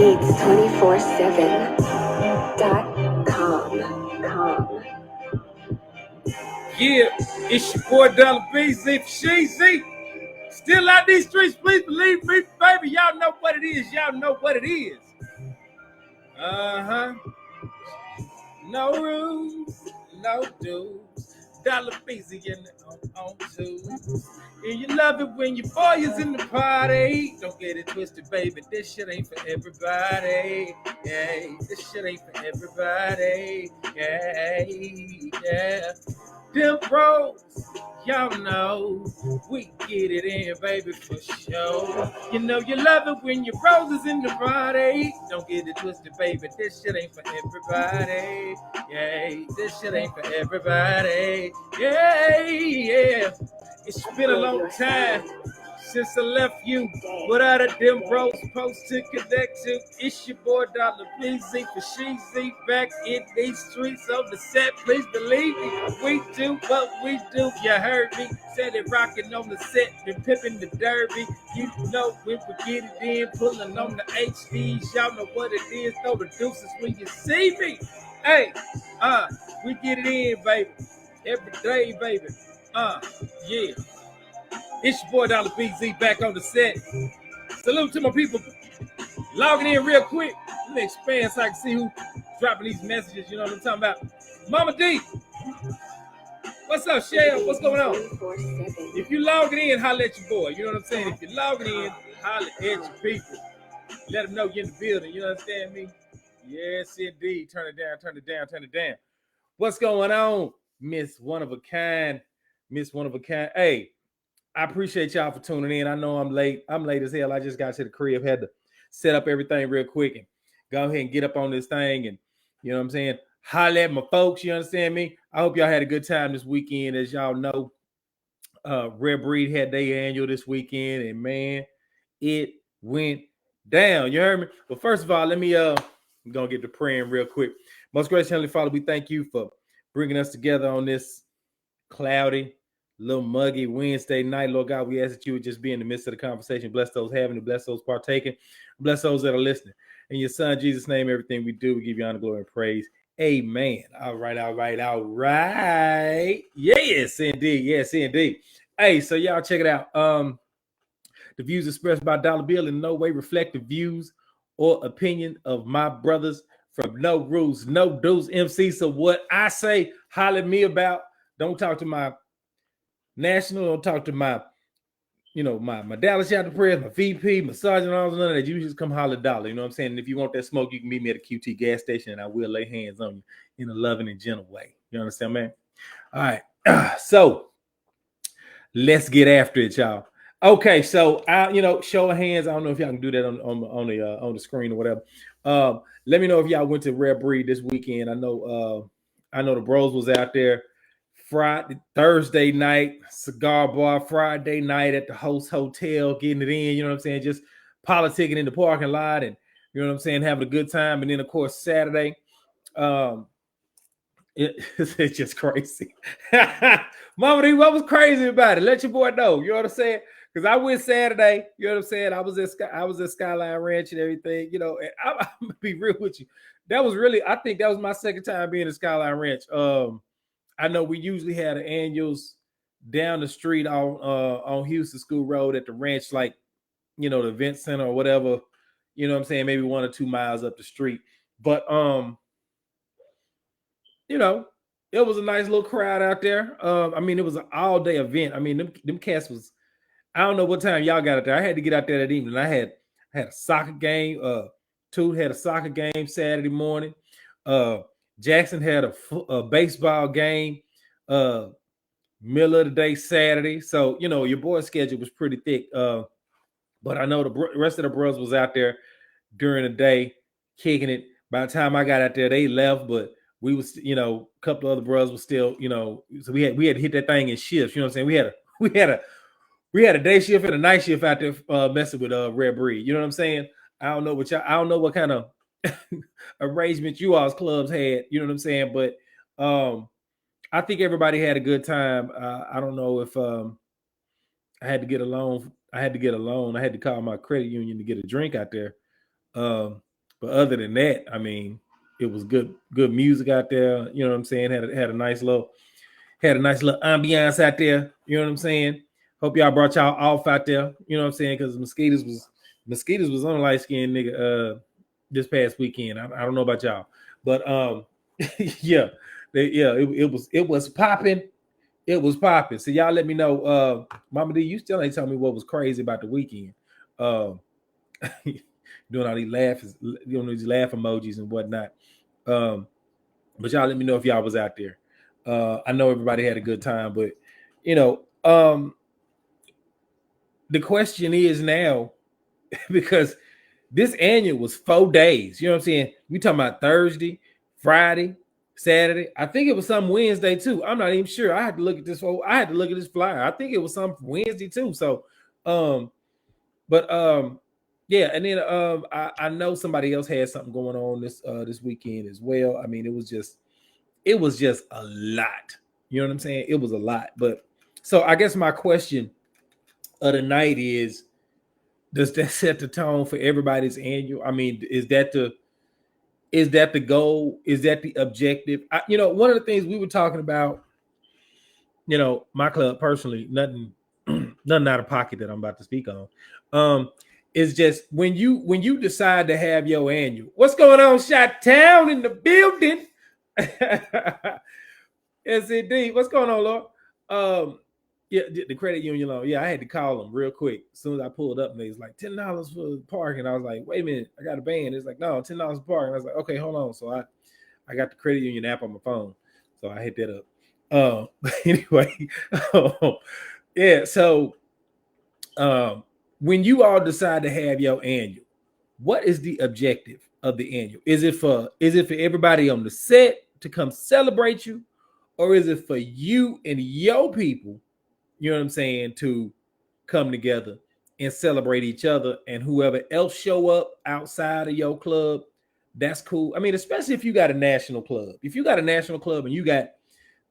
DemBeats247.com. Yeah, it's your boy Dollar B, Z for Sheezy. Still out these streets, please believe me, baby. Y'all know what it is. Y'all know what it is. No rules, no dues. Dollar Busy in the on twos. And you love it when your boy is in the party. Don't get it twisted, baby. This shit ain't for everybody. Yeah, this shit ain't for everybody. Yeah. Dem Bros, y'all know we get it in, baby, for sure. You know you love it when your bros is in the party. Don't get it twisted, baby. This shit ain't for everybody. Yeah, this shit ain't for everybody. Yeah. It's been a long time since I left you without a Dem Bros post to connect to. It's your boy Dollar Busy for Sheezy back in these streets on the set. Please believe me, we do what we do. You heard me, said it rocking on the set, been pimping the derby. You know when we get it in, pulling on the HDs. Y'all know what it is. Throw the deuces when you see me. Hey, we get it in, baby, every day, baby. Yeah. It's your boy Dollar BZ back on the set. Salute to my people logging in real quick. Let me expand so I can see who dropping these messages. You know what I'm talking about. Mama D, what's up, Shell? What's going on? If you logging in, holla at your boy. You know what I'm saying? If you're logging in, holla at your people. Let them know you're in the building. You understand me? Yes, indeed. Turn it down, turn it down, turn it down. What's going on, Miss One of a Kind? Miss One of a Kind. Hey, I appreciate y'all for tuning in. I know I'm late. I'm late as hell. I just got to the crib, had to set up everything real quick and go ahead and get up on this thing. And you know what I'm saying? Holla at my folks. You understand me? I hope y'all had a good time this weekend. As y'all know, Rare Breed had their annual this weekend, and man, it went down. You heard me? But first of all, let me I'm gonna get to praying real quick. Most gracious Heavenly Father, we thank you for bringing us together on this cloudy, little muggy Wednesday night. Lord God, we ask that you would just be in the midst of the conversation. Bless those having it, bless those partaking, bless those that are listening. In your son Jesus' name, everything we do, we give you honor, glory, and praise. Amen. All right. Yes, indeed. Hey, so y'all check it out. The views expressed by Dollar Bill in no way reflect the views or opinion of my brothers from No Rules, No Dues MC. So what I say, holler at me about. Don't talk to my national, don't talk to my, my Dallas chapter prayers, my VP, my sergeant, all none of that. You just come holler Dollar. You know what I'm saying? And if you want that smoke, you can meet me at a QT gas station and I will lay hands on you in a loving and gentle way. You understand, man? All right. So let's get after it, y'all. Okay, so show of hands. I don't know if y'all can do that on the screen or whatever. Let me know if y'all went to Rare Breed this weekend. I know the bros was out there Thursday night, cigar bar, Friday night at the host hotel, getting it in, you know what I'm saying? Just politicking in the parking lot and you know what I'm saying, having a good time. And then of course Saturday, it's just crazy. Mama D, what was crazy about it? Let your boy know. You know what I'm saying? Because I went Saturday. You know what I'm saying? I was at Skyline Ranch and everything. You know, and I'm gonna be real with you. I think that was my second time being at Skyline Ranch. I know we usually had the annuals down the street on Houston School Road at the ranch, like the event center or whatever. You know what I'm saying? Maybe 1 or 2 miles up the street. But it was a nice little crowd out there. It was an all-day event. Them cats was, I don't know what time y'all got out there. I had to get out there that evening. I had a soccer game. Toot had a soccer game Saturday morning. Jackson had a baseball game middle of the day Saturday. So, your boy's schedule was pretty thick. But I know the rest of the bros was out there during the day kicking it. By the time I got out there, they left, but we was, a couple of other bros was still, so we had to hit that thing in shifts. You know what I'm saying? We had a day shift and a night shift out there messing with Red Breed. You know what I'm saying? I don't know what kind of arrangement you all's clubs had. You know what I'm saying? But I think everybody had a good time. I don't know if I had to get a loan. I had to call my credit union to get a drink out there. But other than that, I mean, it was good music out there. You know what I'm saying? Had a nice little ambiance out there. You know what I'm saying? Hope y'all brought y'all off out there. You know what I'm saying? Because mosquitoes was on a light skinned nigga this past weekend. I don't know about y'all, but yeah, it was popping. It was popping. So y'all let me know. Mama D, you still ain't telling me what was crazy about the weekend. Doing all these these laugh emojis and whatnot. But y'all let me know if y'all was out there. I know everybody had a good time, but the question is now because this annual was 4 days. You know what I'm saying? We talking about Thursday, Friday, Saturday. I think it was some Wednesday too. I'm not even sure. I had to look at this. I had to look at this flyer. I think it was some Wednesday too. So, yeah. And then I know somebody else had something going on this weekend as well. I mean, it was just a lot. You know what I'm saying? It was a lot. But so I guess my question of the night is, does that set the tone for everybody's annual? I mean, is that the goal? Is that the objective? One of the things we were talking about, my club personally, nothing out of pocket that I'm about to speak on. Is just when you decide to have your annual. What's going on, Shot Town in the building? Yes, indeed. What's going on, Lord? Yeah, the credit union loan. Yeah, I had to call them real quick. As soon as I pulled up, and they was like $10 for the park, and I was like, wait a minute, I got a band. It's like, no, $10 for park. And I was like, okay, hold on. So I got the credit union app on my phone, so I hit that up. But anyway, yeah. So, when you all decide to have your annual, what is the objective of the annual? Is it for everybody on the set to come celebrate you, or is it for you and your people? You know what I'm saying, to come together and celebrate each other, and whoever else show up outside of your club, that's cool. I mean, especially if you got a national club. If you got a national club and you got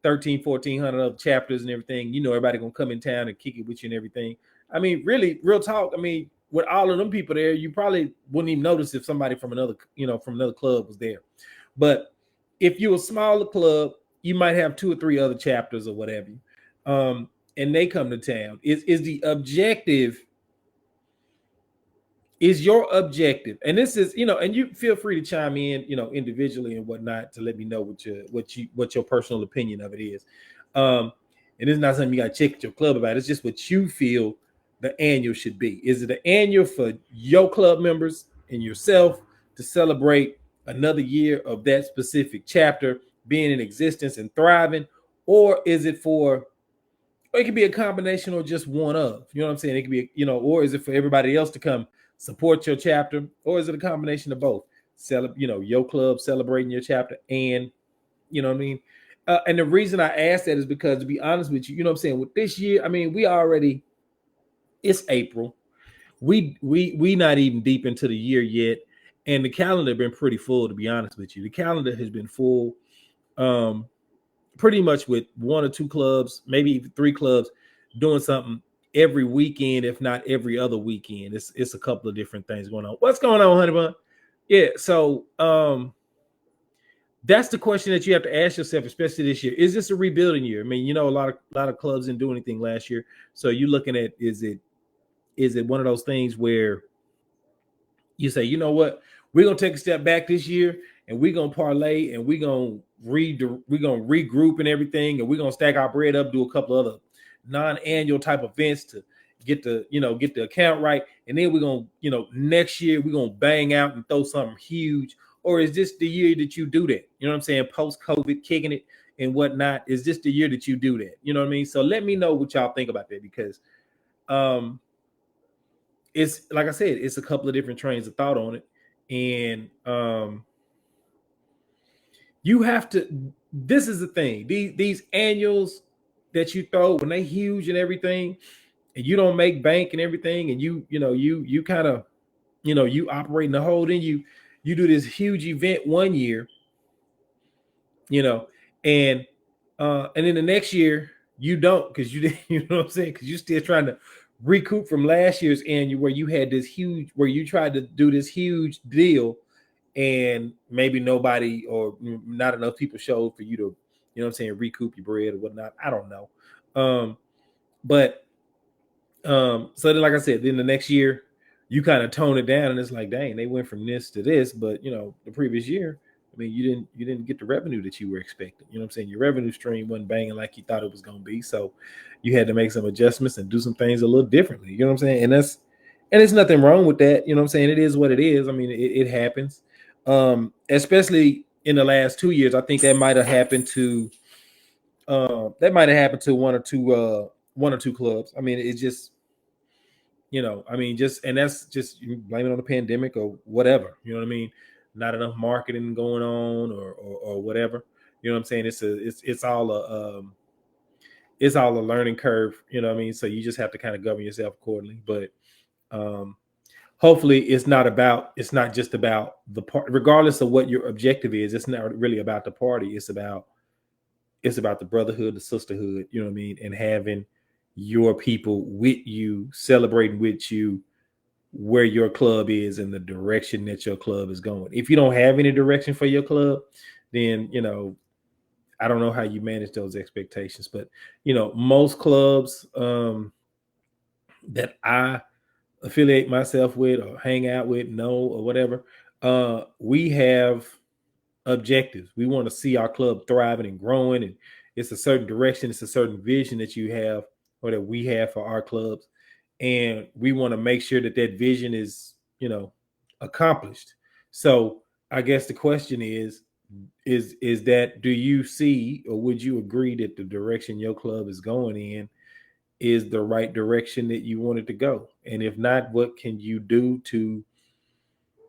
1,400 other chapters and everything, everybody gonna come in town and kick it with you and everything. I mean, really, real talk. I mean, with all of them people there, you probably wouldn't even notice if somebody from another club was there. But if you're a smaller club, you might have 2 or 3 other chapters or whatever. And they come to town. Is the objective? Is your objective? And this is, and you feel free to chime in, individually and whatnot, to let me know what your personal opinion of it is. And it's not something you got to check at your club about. It's just what you feel the annual should be. Is it an annual for your club members and yourself to celebrate another year of that specific chapter being in existence and thriving, or is it for? Or it could be a combination or just one of, you know what I'm saying? It could be, or is it for everybody else to come support your chapter, or is it a combination of both? Your club celebrating your chapter, and you know what I mean? And the reason I asked that is because, to be honest with you, you know what I'm saying, with this year, I mean, it's April. We not even deep into the year yet, and the calendar been pretty full, to be honest with you. The calendar has been full. Pretty much with 1 or 2 clubs, maybe even 3 clubs, doing something every weekend, if not every other weekend. It's a couple of different things going on. What's going on, Honey Bun? Yeah, so that's the question that you have to ask yourself, especially this year. Is this a rebuilding year? I mean, a lot of clubs didn't do anything last year, so you're looking at, is it one of those things where you say, you know what, we're gonna take a step back this year, and we're gonna parlay, and we're gonna regroup and everything, and we're gonna stack our bread up, do a couple other non-annual type events to get the account right, and then we're gonna, next year we're gonna bang out and throw something huge? Or is this the year that you do that? You know what I'm saying? Post-COVID, kicking it and whatnot. Is this the year that you do that? You know what I mean? So let me know what y'all think about that, because it's, like I said, it's a couple of different trains of thought on it. And you have to, this is the thing, these annuals that you throw, when they huge and everything, and you don't make bank and everything, and you kind of, you operate in the hole, then you do this huge event one year, and then the next year you don't, because you didn't, you know what I'm saying, because you're still trying to recoup from last year's annual, where you had this huge, where you tried to do this huge deal, and maybe nobody or not enough people showed for you to, you know what I'm saying, recoup your bread or whatnot. I don't know. But so then, like I said, then the next year you kind of tone it down, and it's like, dang, they went from this to this, but you know, the previous year, I mean, you didn't get the revenue that you were expecting. You know what I'm saying? Your revenue stream wasn't banging like you thought it was gonna be, so you had to make some adjustments and do some things a little differently. You know what I'm saying? And there's nothing wrong with that. You know what I'm saying? It is what it is. I mean, it happens. Especially in the last 2 years, I think that might have happened to one or two clubs. I mean, it's just, you know, I mean, just, and that's just, you blame it on the pandemic or whatever. You know what I mean? Not enough marketing going on, or whatever. You know what I'm saying? It's all a learning curve. You know what I mean? So you just have to kind of govern yourself accordingly. But um, hopefully, it's not just about the part, regardless of what your objective is. It's not really about the party. It's about the brotherhood, the sisterhood. You know what I mean? And having your people with you, celebrating with you, where your club is and the direction that your club is going. If you don't have any direction for your club, then, you know, I don't know how you manage those expectations. But, you know, most clubs that I affiliate myself with or hang out with, know, or whatever, we have objectives. We want to see our club thriving and growing, and it's a certain direction, it's a certain vision that you have or that we have for our clubs, and we want to make sure that that vision is, you know, accomplished. So I guess the question is that, do you see, or would you agree that the direction your club is going in is the right direction that you want it to go? And if not, what can you do to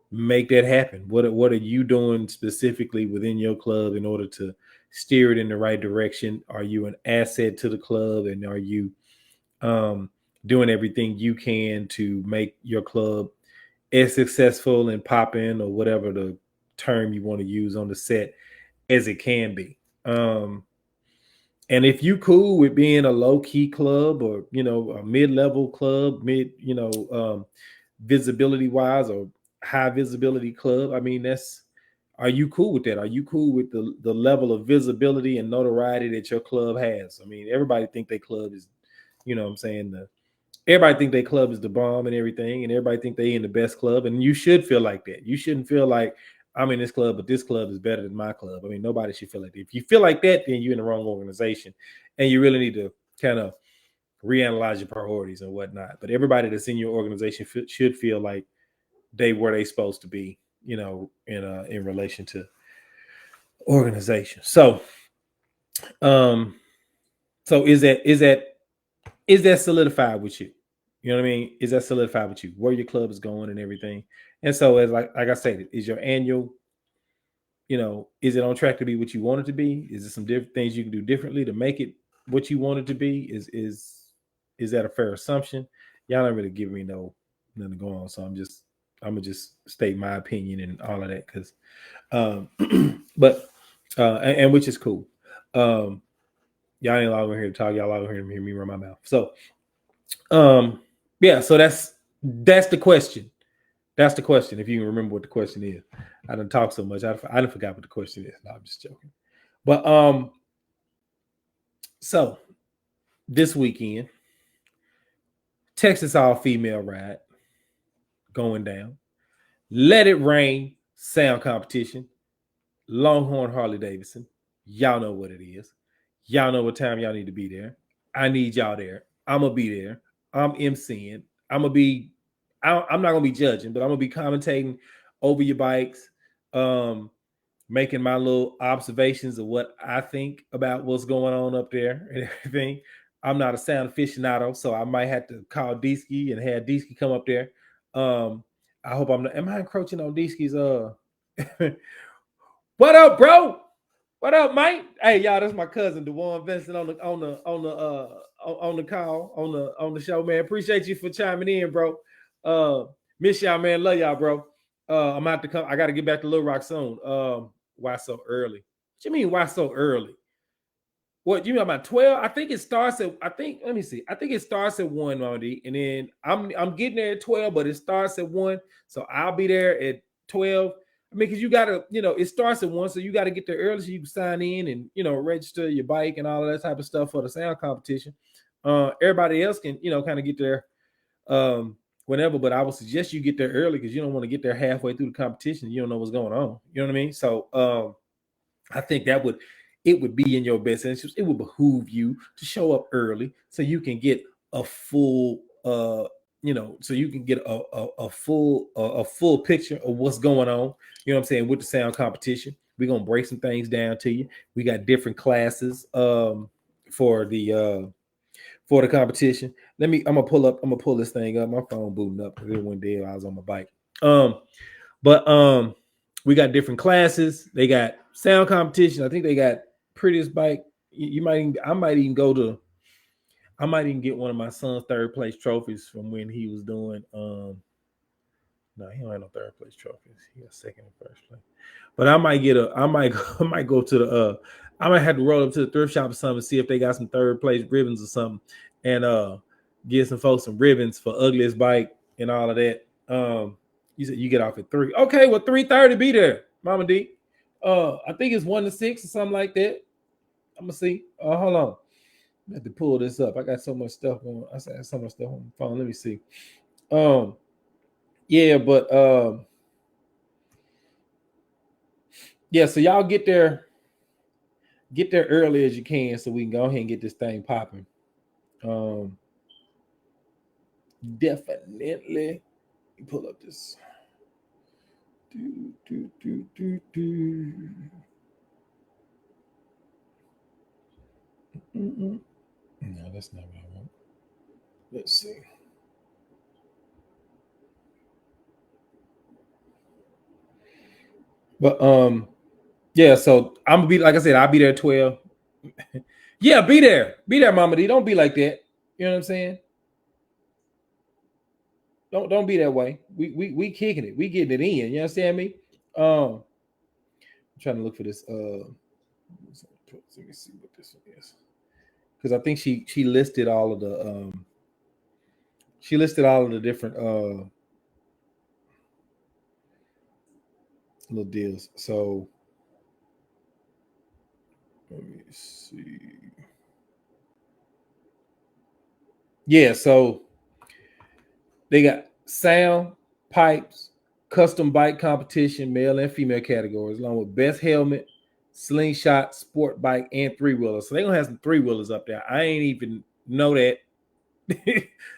make that happen? What are you doing specifically within your club in order to steer it in the right direction? Are you an asset to the club, and are you doing everything you can to make your club as successful and popping, or whatever the term you want to use on the set, as it can be? And if you cool with being a low key club, or, you know, a mid level club, visibility wise, or high visibility club, I mean, are you cool with that? Are you cool with the level of visibility and notoriety that your club has? I mean, everybody think their club is, you know what I'm saying, everybody think their club is the bomb and everything, and everybody think they in the best club, and you should feel like that. You shouldn't feel like, I'm in this club, but this club is better than my club. I mean, nobody should feel like that. If you feel like that, then you're in the wrong organization, and you really need to kind of reanalyze your priorities and whatnot. But everybody that's in your organization should feel like they where they supposed to be, you know, in relation to organization. Um, so is that solidified with you? You know what I mean? Is that solidified with you where your club is going and everything? And so, as like I said, is your annual, you know, is it on track to be what you want it to be? Is there some different things you can do differently to make it what you want it to be? Is that a fair assumption? Y'all don't really give me nothing to go on, so I'm gonna just state my opinion and all of that, because but and which is cool. Y'all ain't allowed here to talk. Y'all allowed here to hear me run my mouth. So yeah, so that's the question. That's the question. If you can remember what the question is, I didn't talk so much. I didn't forgot what the question is. No, I'm just joking. But so this weekend, Texas all female ride going down. Let It Rain sound competition. Longhorn Harley Davidson. Y'all know what it is. Y'all know what time y'all need to be there. I need y'all there. I'm gonna be there. I'm emceeing. I'm gonna be. I'm not gonna be judging, but I'm gonna be commentating over your bikes, making my little observations of what I think about what's going on up there and everything. I'm not a sound aficionado, so I might have to call Deesky and have Deesky come up there. I hope I'm not. Am I encroaching on Deesky's? What up, bro? What up, Mike? Hey, y'all, that's my cousin Dewan Vincent on the call on the show, man. Appreciate you for chiming in, bro. Miss y'all, man. Love y'all, bro. I'm about to come. I got to get back to Little Rock soon. Why so early? What you mean? Why so early? What you mean about 12? I think it starts at. Let me see. I think it starts at 1, Monday, and then I'm getting there at 12, but it starts at 1, so I'll be there at 12. I mean, because you gotta, it starts at 1, so you got to get there early so you can sign in and register your bike and all of that type of stuff for the sound competition. Everybody else can, kind of get there whenever, but I would suggest you get there early because you don't want to get there halfway through the competition. You don't know what's going on. You know what I mean? So I think it would be in your best interest. It would behoove you to show up early so you can get a full so you can get a full picture of what's going on, you know what I'm saying, with the sound competition. We're gonna break some things down to you. We got different classes for the competition. I'm gonna pull this thing up. My phone booting up because it went dead while I was on my bike. But we got different classes. They got sound competition. I think they got prettiest bike. I might even get one of my son's third place trophies from when he was doing. No, he don't have no third place trophies. He got second and first place. But I might go to the. I might have to roll up to the thrift shop or something and see if they got some third place ribbons or something, and give some folks some ribbons for ugliest bike and all of that. You said you get off at 3. Okay, well 3:30 be there, Mama D. I think it's 1 to 6 or something like that. I'm gonna see. Hold on. I have to pull this up. I got so much stuff on. I said so much stuff on the phone. Let me see. Yeah, but yeah. So y'all get there early as you can, so we can go ahead and get this thing popping. Definitely. Pull up this. No, that's not what I want. Let's see. But yeah, so I'm gonna be, like I said, I'll be there at 12. Yeah, be there, Mama D. Don't be like that. You know what I'm saying? Don't be that way. We kicking it. We getting it in. You understand me? I'm trying to look for this. Let me see what this one is, because I think she listed all of the different little deals. So let me see. Yeah, so they got sound, pipes, custom bike competition, male and female categories, along with best helmet, slingshot, sport bike, and 3-wheelers. So they're gonna have some 3-wheelers up there. I ain't even know that.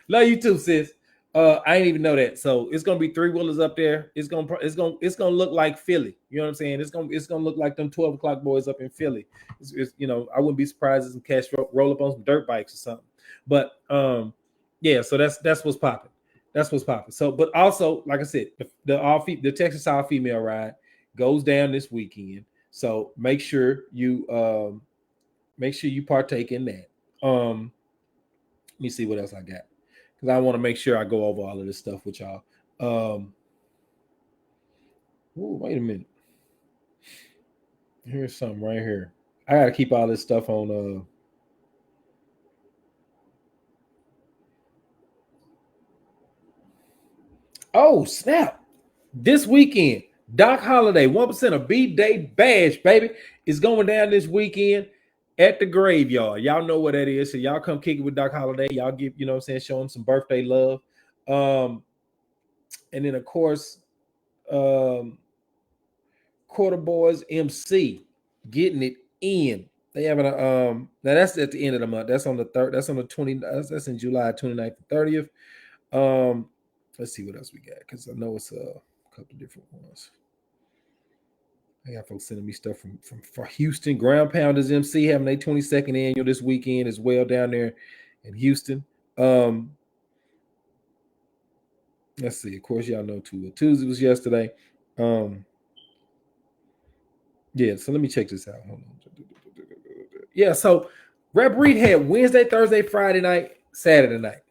Love you too, sis. I ain't even know that. So it's gonna be 3-wheelers up there. It's gonna look like Philly. You know what I'm saying? It's gonna look like them 12 o'clock boys up in Philly. I wouldn't be surprised if some cats roll up on some dirt bikes or something. But yeah, so that's what's popping. That's what's popping. So, but also, like I said, the Texas All Female Ride goes down this weekend. So make sure you partake in that. Let me see what else I got, because I want to make sure I go over all of this stuff with y'all. Wait a minute. Here's something right here. I gotta keep all this stuff on. Oh snap! This weekend, Doc Holiday 1% of B-Day Bash, baby, is going down this weekend at the Graveyard. Y'all know what that is. So y'all come kick it with Doc Holiday. Y'all give, you know what I'm saying, show him some birthday love. And then of course, Quarter Boys MC getting it in. They having a now that's at the end of the month. That's on the 3rd. That's on the 20. That's in July 29th and 30th. Let's see what else we got, because I know it's a couple different ones. I got folks sending me stuff from Houston. Ground Pounders MC having their 22nd annual this weekend as well down there in Houston. Let's see. Of course, y'all know Tuesday was yesterday. Yeah, so let me check this out. Hold on. Yeah, so Rep Reed had Wednesday, Thursday, Friday night, Saturday night.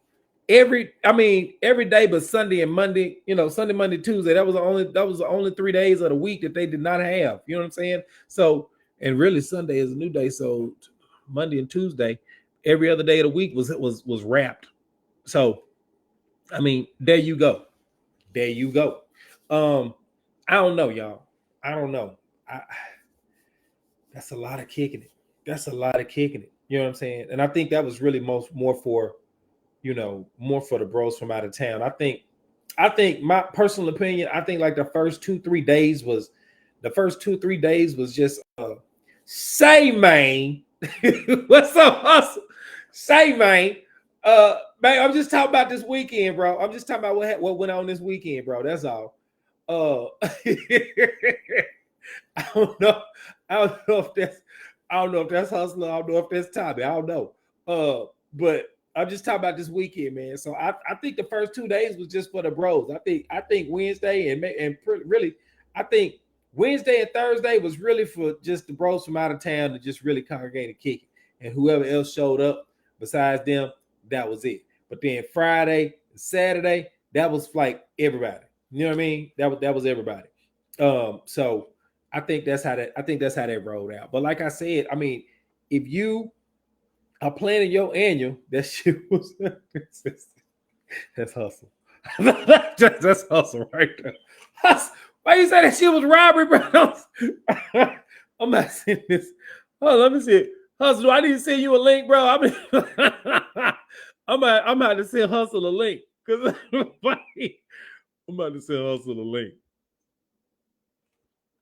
Every day but Sunday and Monday, Sunday, Monday, Tuesday. That was the only 3 days of the week that they did not have. You know what I'm saying? So, and really Sunday is a new day. So Monday and Tuesday, every other day of the week was wrapped. So, there you go. I don't know, y'all. I don't know. That's a lot of kicking it. That's a lot of kicking it. You know what I'm saying? And I think that was really more for, more for the bros from out of town. I think my personal opinion, I think like the first 2-3 days was just say man. What's up, hustle? Say man. Man, I'm just talking about this weekend, bro. I'm just talking about what went on this weekend, bro. That's all. I don't know. I don't know if that's hustler. I don't know if that's Tommy. I don't know. But I'm just talking about this weekend, man. So I think the first 2 days was just for the bros. I think Wednesday and really, I think Wednesday and Thursday was really for just the bros from out of town to just really congregate and kick it. And whoever else showed up besides them, that was it. But then Friday, Saturday, that was like everybody. You know what I mean? That was everybody. So I think that's how that rolled out. But like I said, I mean, if you are planning your annual, that shit was that's hustle. That's hustle right there. Why you say that shit was robbery, bro? I'm not seeing this. Oh, let me see it. Hustle, I need to send you a link, bro. I'm about to send Hustle a link. Because I'm about to send Hustle a link.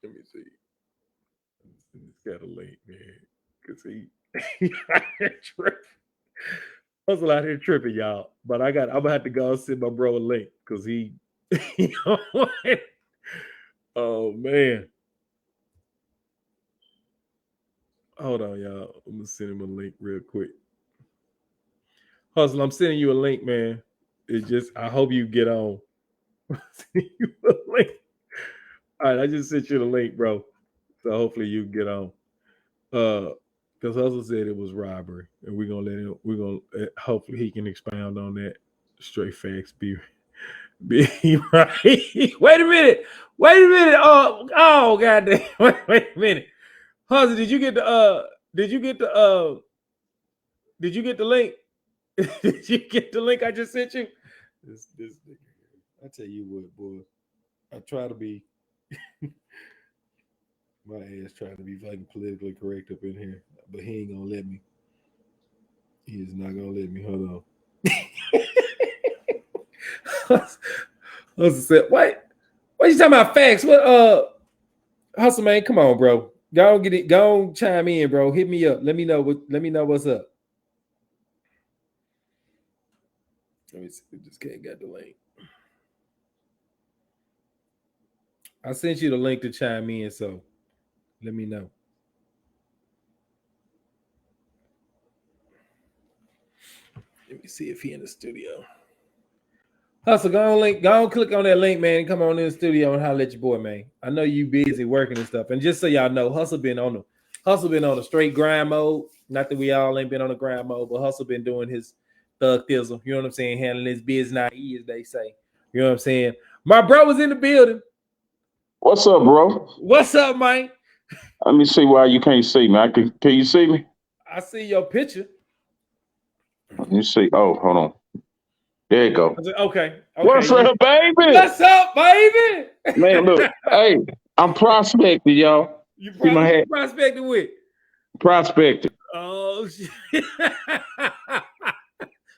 Let me see. He's got a link, man. Because he out here tripping. Hustle out here tripping, y'all. But I'm gonna have to go and send my bro a link because he oh man. Hold on, y'all. I'm gonna send him a link real quick. Hustle, I'm sending you a link, man. It's just I hope you get on. Sending you a link. All right, I just sent you the link, bro. So hopefully you get on. Because Hustle said it was robbery, and hopefully he can expound on that. Straight facts be right. Wait a minute. Oh goddamn. Wait a minute. Hustle, did you get the link? Did you get the link I just sent you? This nigga. I tell you what, boy. I try to be my ass trying to be fucking politically correct up in here, but he ain't gonna let me. He is not gonna let me. Hold on. Hustle said, "What? What you talking about? Facts? What? Hustle, man, come on, bro. Go on, get it. Go on, chime in, bro. Hit me up. Let me know what's up. Let me see. Just can't get the link. I sent you the link to chime in, so let me know. Let me see if he in the studio. Hustle, go on, click on that link, man. Come on in the studio and holler at your boy, man. I know you busy working and stuff. And just so y'all know, Hustle been on a straight grind mode. Not that we all ain't been on a grind mode, but Hustle been doing his thug thizzle. You know what I'm saying? Handling his business, as they say. You know what I'm saying? My bro was in the building. What's up, bro? What's up, man? Let me see why you can't see me. Can you see me? I see your picture. Let me see. Oh, hold on. There you go. Okay. What's up, baby? What's up, baby? Man, look. Hey, I'm prospecting, y'all. You see my hat? Prospecting with? Prospecting. Oh, shit.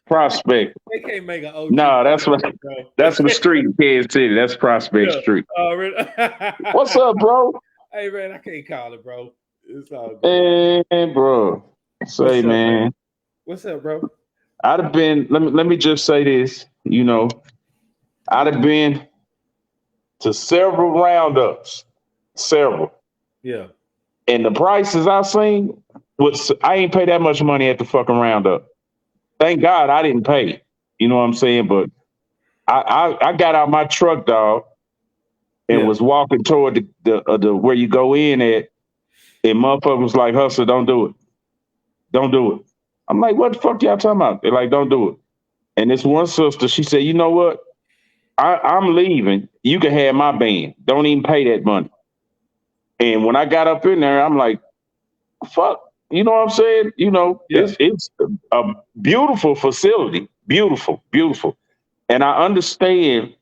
Prospect. They can't make an OG. No, that's the street in Kansas City. That's Prospect Street. Oh, really? What's up, bro? Hey, man, I can't call it, bro. It's all good. Hey, bro. Say, What's up, man. What's up, bro? I'd have been, let me just say this, I'd have been to several roundups. Several. Yeah. And the prices I seen I ain't pay that much money at the fucking roundup. Thank God I didn't pay. You know what I'm saying? But I got out my truck, dog, and was walking toward the where you go in at, and motherfucker was like, Hustle, don't do it. Don't do it. I'm like, what the fuck y'all talking about? They're like, don't do it. And this one sister, she said, you know what? I'm leaving. You can have my band. Don't even pay that money. And when I got up in there, I'm like, fuck. You know what I'm saying? It's a beautiful facility. Beautiful, beautiful. And I understand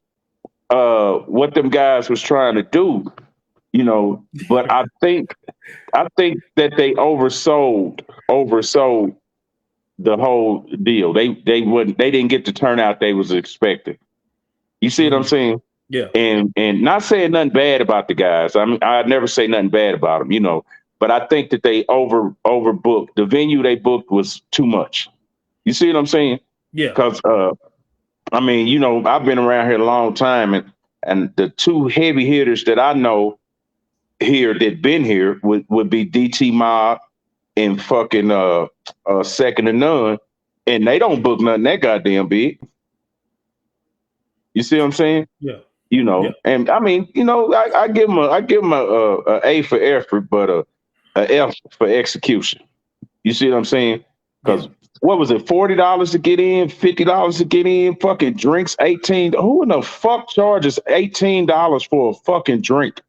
what them guys was trying to do. you know. But I think that they oversold the whole deal. They didn't get the turnout they was expecting. You see what I'm saying? Yeah. And not saying nothing bad about the guys. I mean, I never say nothing bad about them, you know. But I think that they overbooked. The venue they booked was too much. You see what I'm saying? Yeah. Because I mean, you know, I've been around here a long time, and the two heavy hitters that I know here that been here would be DT Mob and fucking Second to None, and they don't book nothing that goddamn big. You see what I'm saying? Yeah. You know, Yeah. and I mean, you know, I give them a A for effort, but a F for execution. You see what I'm saying? Yeah. Because what was it, $40 to get in, $50 to get in, fucking drinks, 18. Who in the fuck charges $18 for a fucking drink?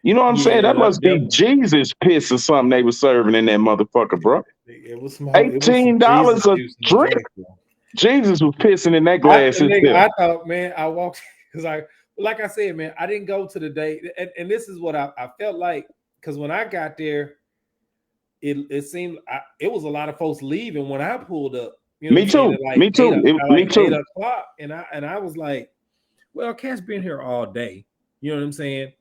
You know what I'm saying? That Yeah. must be Jesus piss or something they was serving in that motherfucker, bro. It was some Jesus $18 a juice in the drink. drink, bro. Jesus was pissing in that I, glass nigga, himself. I thought, man, I walked because like I said, man, I didn't go to the day, and this is what I felt like because when I got there, it seemed it was a lot of folks leaving when I pulled up. You know Me what I'm saying? too. At like Me too. Me 8 o'clock, too. and I was like, well, Cat's been here all day. You know what I'm saying?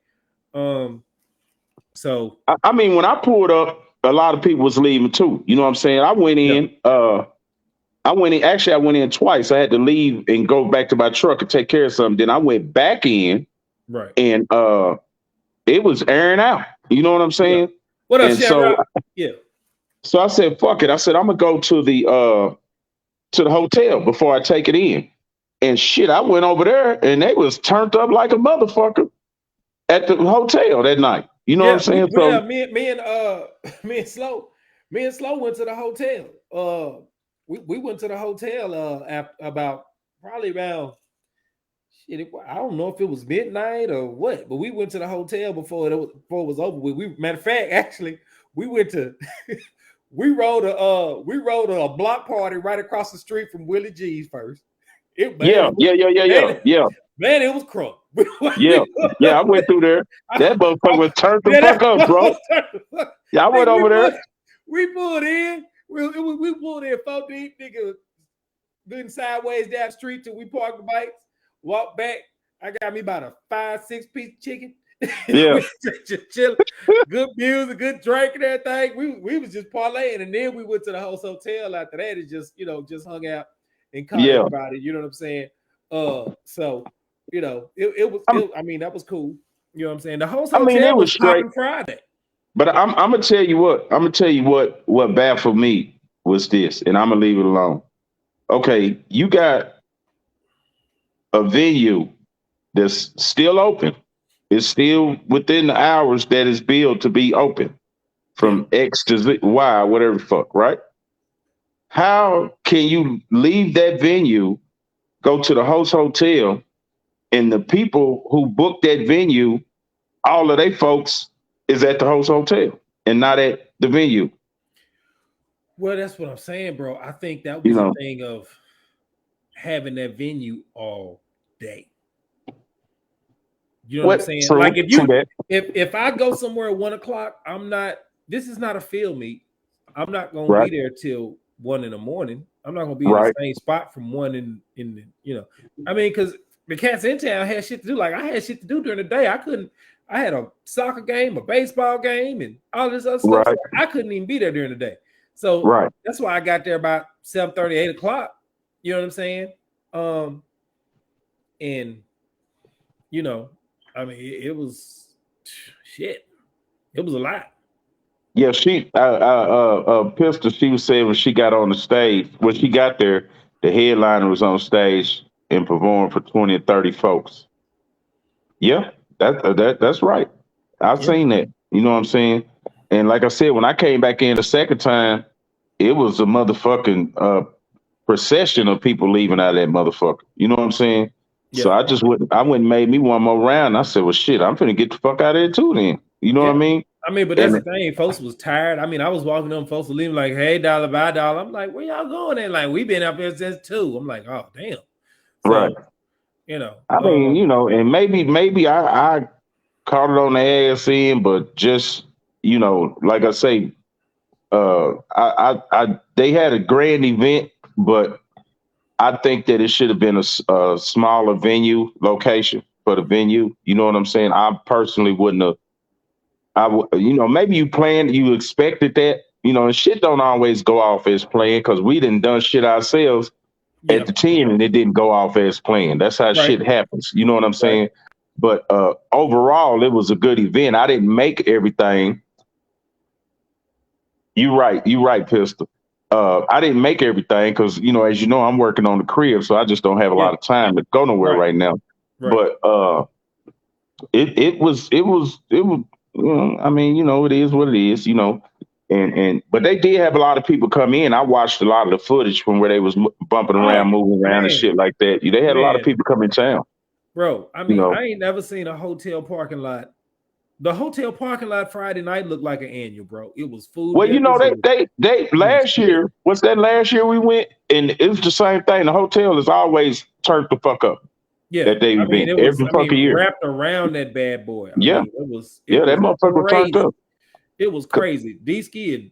So I mean, when I pulled up, a lot of people was leaving too. You know what I'm saying? I went yeah, in. I went in. Actually, I went in twice. I had to leave and go back to my truck and take care of something. Then I went back in, right. and it was airing out. You know what I'm Yeah. saying? What up, And so, Shamrock? Yeah. so I said, "Fuck it." I said, "I'm gonna go to the hotel before I take it in." And shit, I went over there, and they was turned up like a motherfucker at the hotel that night. You know what I'm Yeah, saying? yeah, So me and me and Slow went to the hotel. We went to the hotel after about probably around shit. I don't know if it was midnight or what, but we went to the hotel before it was over with. We matter of fact, actually, we went to we rode a block party right across the street from Willie G's first. It yeah, man, yeah, yeah, yeah, yeah, man, yeah. man, it was crunk. Yeah, yeah, I went through there. That motherfucker was turned the Yeah, fuck up, bro. Yeah, I went nigga, over there. we pulled in. We pulled in 4 deep, nigga. Been sideways down the street till we parked the bikes. Walked back. I got me about a 5-6 piece chicken. Yeah, We just chilling. Good music, good drink and everything. We was just parlaying, and then we went to the host hotel after that and just just hung out and caught yeah. everybody. You know what I'm saying? So I mean that was cool. You know what I'm saying? The host I mean, hotel it was was straight. popping Friday. But I'm gonna tell you what. I'm gonna tell you what baffled me was this, and I'm gonna leave it alone. Okay, you got a venue that's still open. It's still within the hours that is billed to be open from X to Z, Y, whatever the fuck, right? How can you leave that venue, go to the host hotel, and the people who booked that venue, all of they folks is at the host hotel and not at the venue? Well, that's what I'm saying, bro. I think that You was a know thing of having that venue all day. You know what I'm what? saying? Like True, true that. if I go somewhere at 1 o'clock, this is not a field meet. I'm not gonna be Right, there till 1 in the morning. I'm not gonna be in the right, same spot from one in the, I mean, because the cats in town had shit to do. Like I had shit to do during the day. I had a soccer game, a baseball game, and all this other stuff. So right, I couldn't even be there during the day. So right. that's why I got there about 7:30, 8 o'clock. You know what I'm saying? And I mean, it was shit. It was a lot. Yeah, she Pistol. She was saying when she got on the stage, when she got there, the headliner was on stage and performed for 20 or 30 folks. Yeah, that's right. I've Yeah. seen that. You know what I'm saying? And like I said, when I came back in the second time, it was a motherfucking procession of people leaving out of that motherfucker. You know what I'm saying? So Yeah. I went and made me one more round. I said, well, shit, I'm finna get the fuck out of here too then. You know what Yeah. I mean? I mean, but that's And the thing. Folks was tired. I mean, I was walking them folks were leaving like, hey, dollar by dollar. I'm like, where y'all going at? Like, we been up here since 2. I'm like, oh, damn. right. So, I mean, and maybe caught it on the ass end, but just like I say, they had a grand event, but I think that it should have been a smaller venue location for the venue. You know what I'm saying? I personally wouldn't have. Maybe you expected that, and shit don't always go off as planned because we didn't done shit ourselves Yeah. at the 10 and it didn't go off as planned. That's how Right. shit happens. You know what I'm Right. saying? But overall, it was a good event. I didn't make everything. You right, Pistol. I didn't make everything because as you know, I'm working on the crib, so I just don't have a Yeah. lot of time to go nowhere Right. right now. Right. But it was. I mean, it is what it is. But they did have a lot of people come in. I watched a lot of the footage from where they was bumping Oh around, moving around, and man, shit like that. They had a lot of man, people come in town. bro. I You mean, know, I ain't never seen a hotel parking lot. The hotel parking lot Friday night looked like an annual, bro. It was food well, vendors. they It was last shit. year. What's that? Last year we went, and it was the same thing. The hotel is always turned the fuck up Yeah, at the I mean, event it was. every I fucking mean, year. wrapped around that bad boy. I Yeah, mean, it was. It yeah, that was motherfucker was turned crazy. up. It was crazy. D-Ski and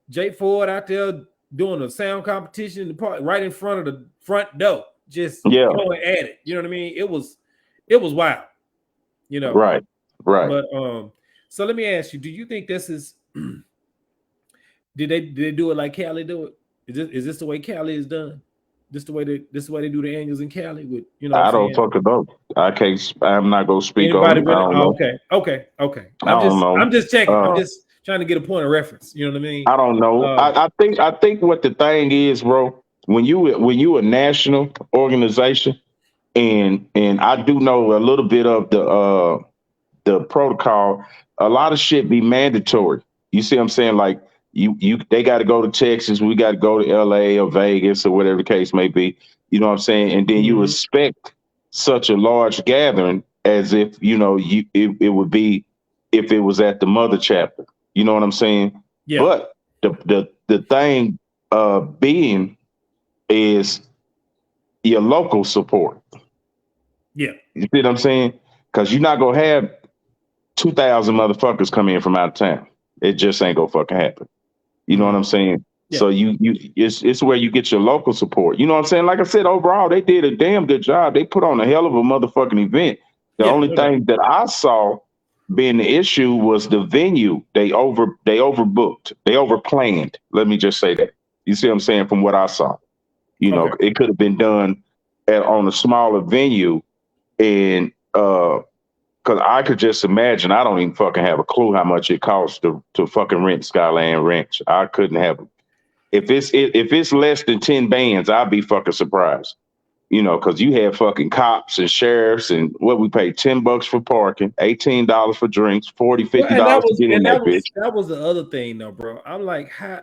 Jay Ford out there doing a sound competition in the park right in front of the front door, just Yeah, going at it. You know what I mean? It was wild. You know, right, right. but so let me ask you: do you think this is? Did they do it like Cali do it? Is this the way Cali is done? This the way they do the annuals in Cali with what I'm I don't saying? fucking know. I can't. I'm not gonna speak Anybody on it. I been? don't Oh, know. okay. I don't know. I'm just checking. I'm Uh, just trying to get a point of reference. You know what I mean? I don't know. Um, I think what the thing is, bro. When you a national organization, and I do know a little bit of the protocol. A lot of shit be mandatory. You see what I'm saying? Like they got to go to Texas. We got to go to L.A. or Vegas or whatever the case may be. You know what I'm saying? And then you mhm. expect such a large gathering as if it would be if it was at the mother chapter. You know what I'm saying? Yeah, But the thing being is your local support. yeah, You see what I'm saying? Because you're not gonna have 2,000 motherfuckers come in from out of town. It just ain't gonna fucking happen. You know what mhm, I'm saying? yeah, So it's where you get your local support. You know what I'm saying? Like I said, overall, they did a damn good job. They put on a hell of a motherfucking event. The yeah. only No doubt. thing that I saw being the issue was the venue. They overbooked. They overplanned. Let me just say that. You see what I'm saying? From what I saw, Okay. it could have been done on a smaller venue, and because I could just imagine, I don't even fucking have a clue how much it costs to fucking rent Skyland Ranch. I couldn't have. If it's less than 10 bands, I'd be fucking surprised. Because you have fucking cops and sheriffs and what we pay $10 for parking, $18 for drinks, 40, Well, fifty and that dollars to was get in and that that was bitch. that was the other thing, though, bro. I'm like, how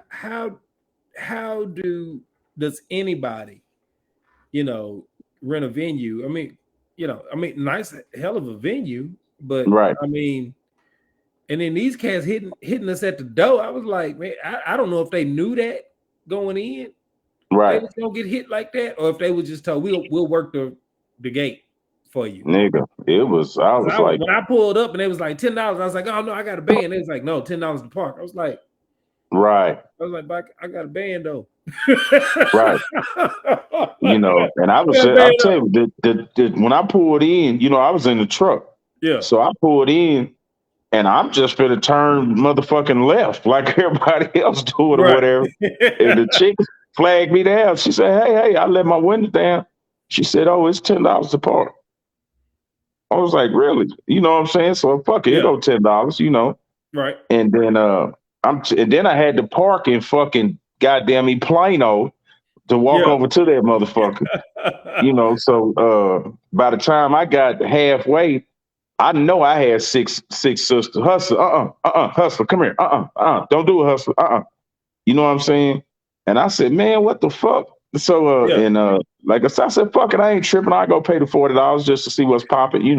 does anybody, you know, rent a venue? I mean, nice hell of a venue, but Right, I mean, and then these cats hitting us at the door. I was like, man, I don't know if they knew that going in they right, was gonna get hit like that, or if they was just told we'll work the gate for you. nigga. I 'Cause was like, when I pulled up and it was like $10, I was like, oh no, I got a band. They was like, no, $10 to park. right, But I got a band though. right. And I got a I'll band tell though. you, when I pulled in, I was in the truck. Yeah, So I pulled in and I'm just gonna turn motherfucking left like everybody else do it or right. whatever. And the chick flagged me down. She said, hey, I let my window down. She said, oh, it's $10 to park. I was like, really? You know what I'm saying? So fuck it, it Yeah, go $10. right. And then and then I had to park in fucking goddamn me Plano to walk Yeah. over to that motherfucker. So by the time I got halfway, I know I had six sisters. Hustler, hustler, come here. Don't do it, hustler. You know what I'm saying? And I said, man, what the fuck? So Yeah, like I said, fuck it, I ain't tripping. I go pay the $40 just to see what's popping, yeah,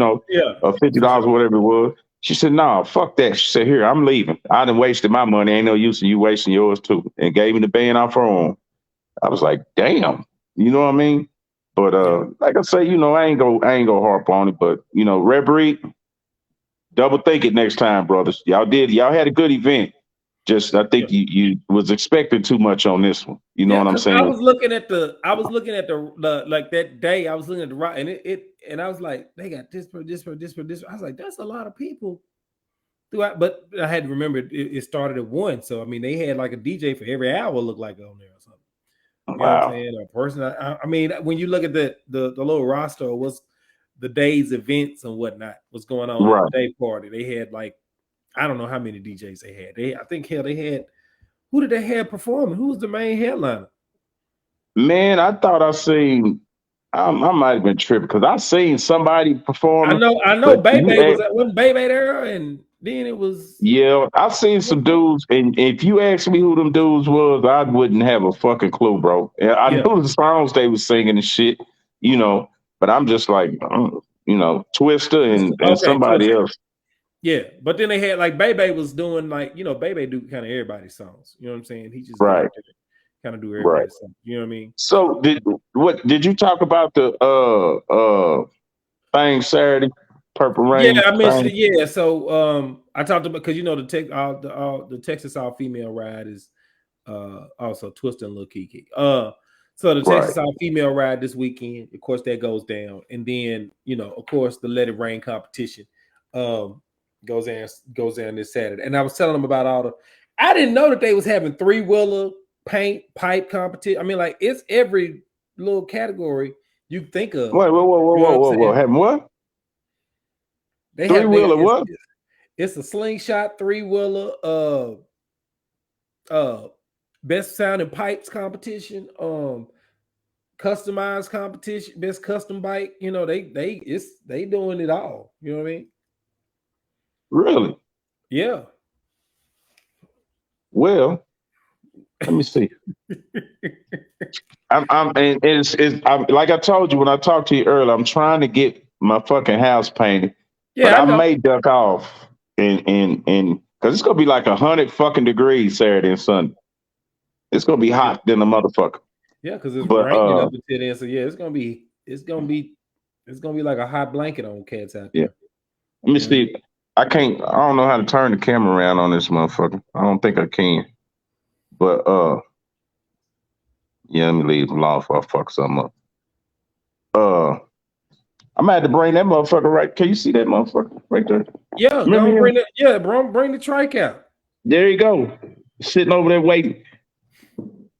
for $50, sure. whatever it was. She said, nah, fuck that. She said, here, I'm leaving. I done wasted my money. Ain't no use in you wasting yours too. And gave me the band off her own. I was like, damn. You know what I mean? But Yeah, like I say, I ain't go harp on it, but Red Breed, double think it next time, brothers. Y'all had a good event. Just I Yeah. think you was expecting too much on this one. You know Yeah, what I'm because I saying? was looking at the like that day. I was looking at the right, and and I was like, they got this for this for this for this. I was like, that's a lot of people throughout. But I had to remember it started at 1, so I mean they had like a DJ for every hour, looked like on there or something. You know what I'm Wow. saying? A person. I mean, when you look at the little roster, was the day's events and whatnot, what's going on at Right. the day party? They had like I don't know how many DJs they had. I think hell they had. Who did they have performing? Who was the main headliner? Man, I thought I seen. I might have been tripping because I seen somebody performing, I know but you Bebe was asked, at one Bebe there, and then it was yeah, I seen some dudes, and if you asked me who them dudes was, I wouldn't have a fucking clue, bro. And I yeah. knew the songs they was singing and shit, you know, but I'm just like, Twister and Okay, somebody Twister. else. Yeah, but then they had like Bebe was doing like Bebe do kind of everybody's songs. You know what I'm saying? He just get Right, out there, kind of do right. everybody's songs. You know what I mean? So did you talk about the thing Saturday, Purple Yeah, Rain I mentioned thing? it. Yeah, so I talked about because the Texas all female ride is also Twister and Lil Kiki. So the Right. Texas all female ride this weekend, of course, that goes down, and then of course, the Let It Rain competition um goes down this Saturday. And I was telling them about all the. I didn't know that they was having 3-wheeler paint pipe competition. I mean, like it's every little category you think of. Wait, whoa, whoa, whoa, You know whoa, what whoa, I'm whoa. saying? Having what? They Three have they wheeler what? it's a slingshot 3-wheeler uh best sounding pipes competition, customized competition, best custom bike. They doing it all. You know what I mean? Really? Yeah. Well, let me see. I'm and I'm like I told you when I talked to you earlier, I'm trying to get my fucking house painted, but Yeah, I I know. may duck off and because it's gonna be like 100 fucking degrees Saturday and Sunday. It's gonna be Yeah, hot than a motherfucker. yeah, because it's But raining up until then. So yeah, it's gonna be like a hot blanket on cats out yeah, there. let me You know what I mean? see. I don't know how to turn the camera around on this motherfucker. I don't think I can. But yeah, let me leave it alone before I fuck something up. Uh, I'm gonna have to bring that motherfucker right. Can you see that motherfucker right there? Yeah, Remember go and him? bring it. Yeah, bro, bring the trike out. There you go. Sitting over there waiting.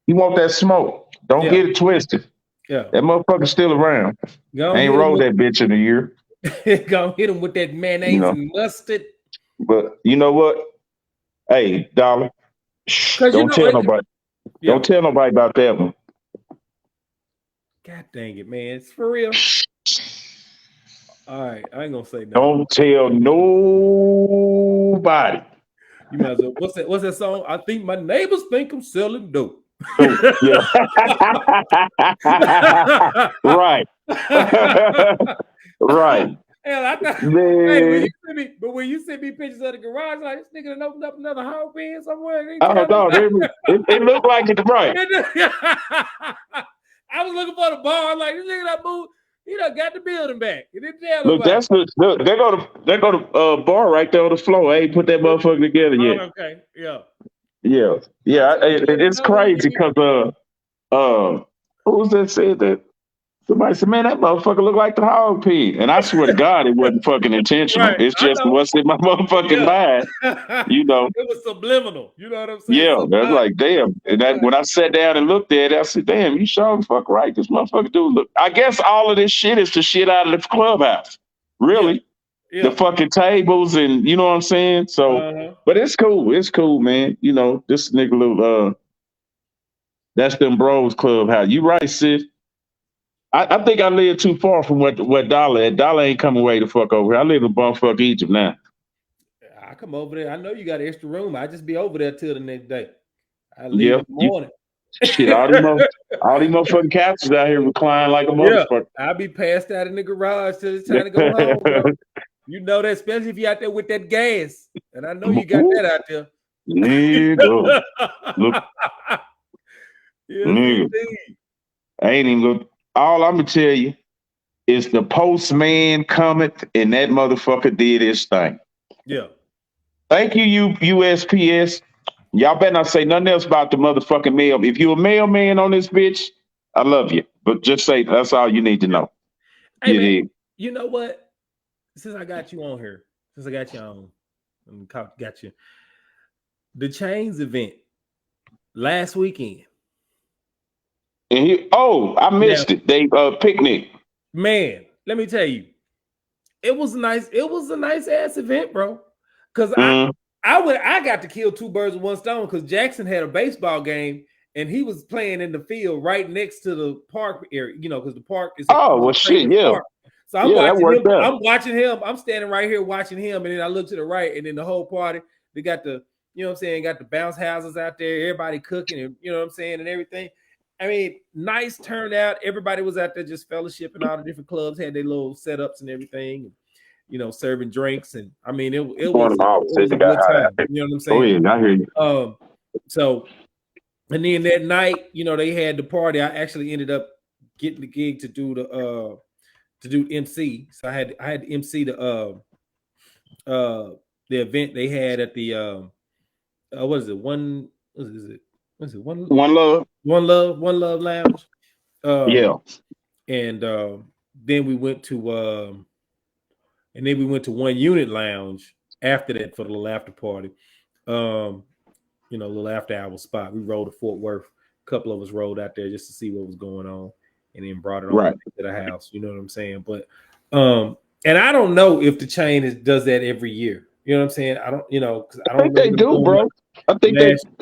You want that smoke. Don't Yeah, get it twisted. yeah. That motherfucker's still around. Go I and ain't hit him rolled with that bitch in a year, go and hit him with that you mayonnaise know. and mustard. But you know what? Hey, Dollar, shh, Cause don't tell nobody. yeah. Don't tell nobody about that one. God dang it, man. It's for real. All right, I ain't gonna say nothing. Don't tell nobody. You might as well. What's that song? I think my neighbors think I'm selling dope. So, yeah. Right. Right. Hell, I thought, hey, Man. when you sent me pictures of the garage, like this nigga done opened up another hog pen somewhere. They Oh tell me no, it looked like it, right. I was looking for the bar. I'm like, this nigga that moved, he done got the building back. He didn't tell Look, nobody. look, they go to bar right there on the floor. I ain't put that motherfucker together Oh, yet. okay, yeah. Yeah. I Yeah. said, you never It's know when you crazy get me. because who was that said that? Somebody said, man, that motherfucker look like the hog pig. And I swear to God, it wasn't fucking intentional. Right, It's I just know. what's in my motherfucking Yeah. mind, you know. It was subliminal. You know what I'm saying? Yeah, that's Subconscious. like damn. And that when I sat down and looked at it, I said, damn, you sure the fuck right. This motherfucker do look. I guess all of this shit is the shit out of the clubhouse. Yeah, Really. The yeah. fucking tables and you know what I'm saying? So Uh-huh. but it's cool. It's cool, man. You know, this nigga little that's them bros clubhouse. You right, sis. I think I live too far from what Dollar at. Dollar ain't coming way the fuck over here. I live in bumfuck Egypt now. I come over there. I know you got extra room. I just be over there till the next day. I leave Yeah. in the You morning. shit, all these motherfucking couches out here recline like a Yeah, motherfucker. I'll be passed out in the garage till it's time to go home, bro. You know that, especially if you out there with that gas. And I know you got Ooh, that out there. nigga. Look, Yes, nigga. indeed. I ain't even gonna all I'm gonna tell you is the postman cometh and that motherfucker did his thing. Yeah. Thank you, USPS. Y'all better not say nothing else about the motherfucking mail. If you a mailman on this bitch, I love you. But just say that's all you need to know. Hey You man, dig? you know what? Since I got you on here, since I got you on, got you. The Chains event last weekend. I Now, missed it. They picnic. man, let me tell you, it was nice. It was a nice ass event, bro. Cause Mm. I got to kill two birds with one stone because Jackson had a baseball game and he was playing in the field right next to the park area, because the park is Oh a well, shit. famous Yeah, park. So I'm yeah, that watching him. worked out. I'm watching him. I'm standing right here watching him, and then I look to the right, and then the whole party. They got the, what I'm saying, got the bounce houses out there, everybody cooking, and what I'm saying, and everything. I mean, nice turnout. Everybody was out there just fellowshipping. All the different clubs had their little setups and everything. Serving drinks, and I mean, it One was of my it was said a they got good hot out time. there. You know what I'm Oh saying? yeah, I hear you. So, and then that night, they had the party. I actually ended up getting the gig to do the MC. So I had to MC the event they had at the what is it? What is it? One love. One Love Lounge. Yeah. And then we went to One Unit Lounge after that for the little after party. Little after hour spot. We rode to Fort Worth. A couple of us rode out there just to see what was going on, and then brought it on Right. back to the house. You know what I'm saying? But and I don't know if the chain does that every year. You know what I'm saying? I don't, because I I don't think they remember them do, doing bro. I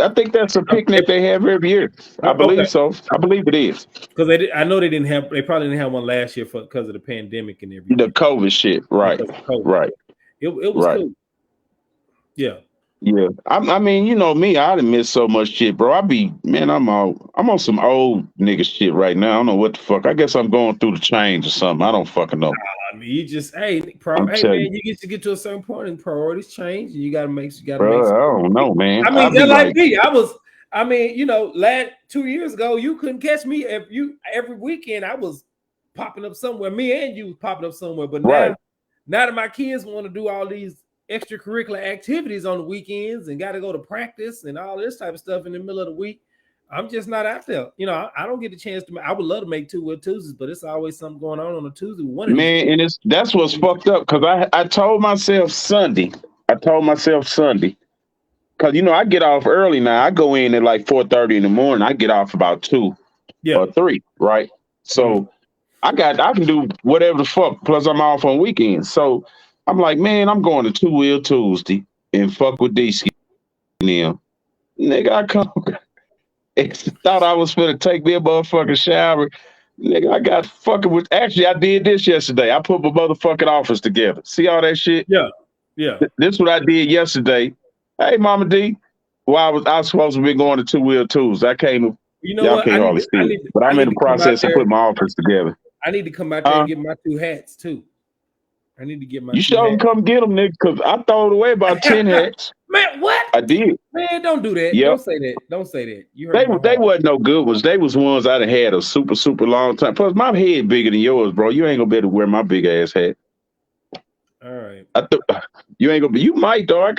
think that's a picnic they have every year. I okay, believe so. I believe it is. because I know they probably didn't have one last year because of the pandemic and The everything COVID shit. Right. because of COVID. Right. But it was Right. cool. Yeah. Yeah. I mean, you know me, I done missed so much shit, bro. I'm on some old nigga shit right now. I don't know what the fuck. I guess I'm going through the change or something. I don't fucking know. I mean, you just I'm hey telling man, you, you get to a certain point and priorities change, and you got to make bro. some. I don't know, man. I mean, I'll be just like like, me, last 2 years ago, you couldn't catch me every weekend. I was popping up somewhere. Me and you was popping up somewhere. But right. now that my kids want to do all these extracurricular activities on the weekends and got to go to practice and all this type of stuff in the middle of the week, I'm just not out there. I don't get a chance to. I would love to make Two Wheel Tuesdays, but it's always something going on a Tuesday. One of these. Man, and that's what's fucked up because I told myself Sunday. Because I get off early now. I go in at like 4:30 in the morning. I get off about 2 Yeah. or 3, right? So I can do whatever the fuck. Plus I'm off on weekends. So I'm like, man, I'm going to Two Wheel Tuesday and fuck with these them. Nigga, I come thought I was gonna take me a motherfucking shower. Nigga, I got fucking with. Actually, I did this yesterday. I put my motherfucking office together. See all that shit? Yeah. Yeah. This what I did yesterday. Hey, Mama D. Well, I was supposed to be going to Two Wheel Tuesday. I came. You know Y'all what? can't hardly see it, but I I'm in need the to come out process of there. putting my office together. I need to come out there and get my two hats too. I need to get my You two sure can hats. come get them, nigga, because I thrown away about 10 hats. Man, what? I did. Man, don't do that. Yep. Don't say that. Don't say that. You heard my They heart. wasn't no good ones. They was ones I'd have had a super, super long time. Plus, my head bigger than yours, bro. You ain't gonna be able to wear my big ass hat. All right. You ain't gonna be. You might though. I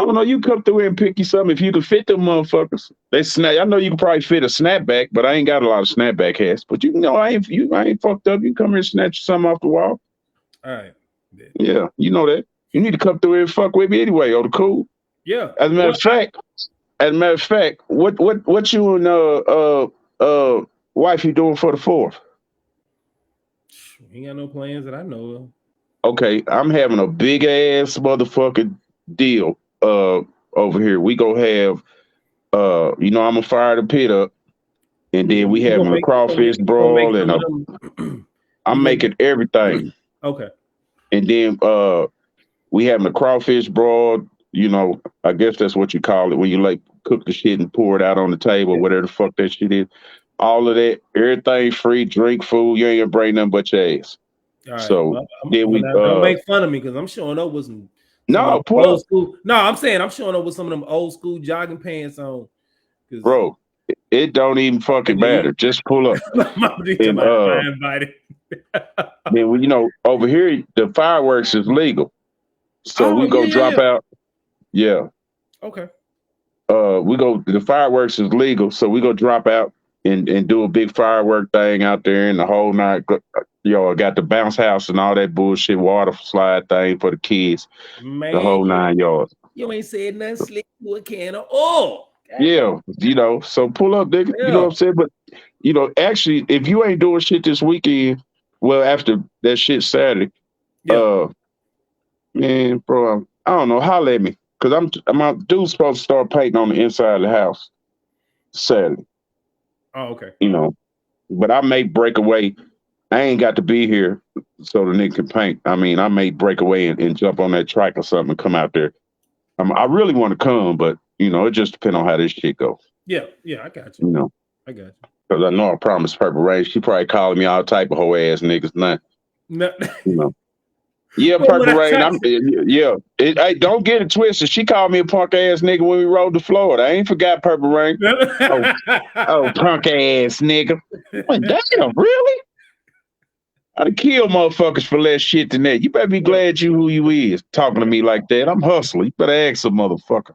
don't know. You come through here and pick you something if you can fit them motherfuckers. They snap. I know you can probably fit a snapback, but I ain't got a lot of snapback hats. But I ain't fucked up. You come here and snatch something off the wall. All right. Yeah, you know that. You need to come through here and fuck with me anyway. Oh, the cool. Yeah. As a matter of fact, what you and wife you doing for the 4th? Ain't got no plans that I know of. Okay, I'm having a big ass motherfucking deal over here. We go have I'm gonna fire the pit up, and then we You having gonna a make crawfish you gonna make broil some and of them. I'm making everything. Okay. And then we having a crawfish broil, I guess that's what you call it when you like cook the shit and pour it out on the table, whatever the fuck that shit is. All of that, everything free, drink, food, you ain't gonna bring nothing but your ass. All right. So Well, then we don't make fun of me because I'm showing up with some of no them pull old up, school. No, I'm saying I'm showing up with some of them old school jogging pants on. bro. It don't even fucking matter. Just pull up. And I invited. then over here the fireworks is legal. So we go drop Yeah. out. Yeah. Okay. We go. The fireworks is legal, so we go drop out and do a big firework thing out there, and the whole night. Yo, I got the bounce house and all that bullshit water slide thing for the kids. The Man, whole 9 yards. you ain't said nothing slick to a can of oil. Yeah, so pull up, nigga. You know what Yeah. I'm saying? But actually, if you ain't doing shit this weekend, well, after that shit Saturday, Yeah. man, bro, I don't know. Holler at me, cause my dude's supposed to start painting on the inside of the house Saturday. Oh, okay. But I may break away. I ain't got to be here so the nigga can paint. I mean, I may break away and jump on that trike or something and come out there. I really want to come, but it just depends on how this shit goes. Yeah, I got you. I got you. Because I know I promised Purple Rain. She probably calling me all type of hoe ass niggas now. No. Yeah, But Purple what I Rain. Yeah. Hey, don't get it twisted. She called me a punk ass nigga when we rode to Florida. I ain't forgot Purple Rain. Oh, punk ass nigga. Well, damn, really? I'd have killed motherfuckers for less shit than that. You better be glad who you is talking to me like that. I'm hustler. You better ask a motherfucker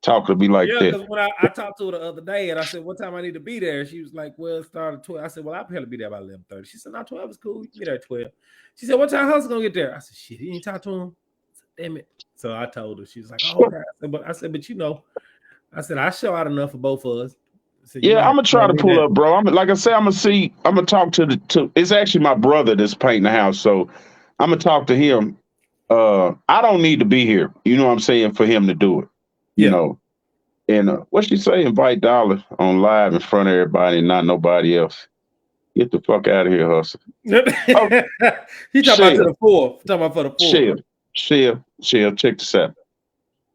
talking to me like that. Because when I talked to her the other day and I said, what time I need to be there? She was like, well, it started at 12. I said, well, I'll probably be there by 11:30. She said, no, 12 is cool. You can be there at 12. She said, what time Hustle gonna get there? I said, shit, you ain't talk to him? I said, damn it. So I told her. She was like, oh, okay. I said, but I said, I show out enough for both of us. Said, yeah, I'm gonna try to pull up, bro. Like I said, I'm gonna talk to it's actually my brother that's painting the house, so I'm gonna talk to him. I don't need to be here, you know what I'm saying, for him to do it. And what she say, invite Dollar on live in front of everybody and not nobody else. Get the fuck out of here, Hustle. He talking about to the fourth. Talking about for the fourth. Chill, check this out.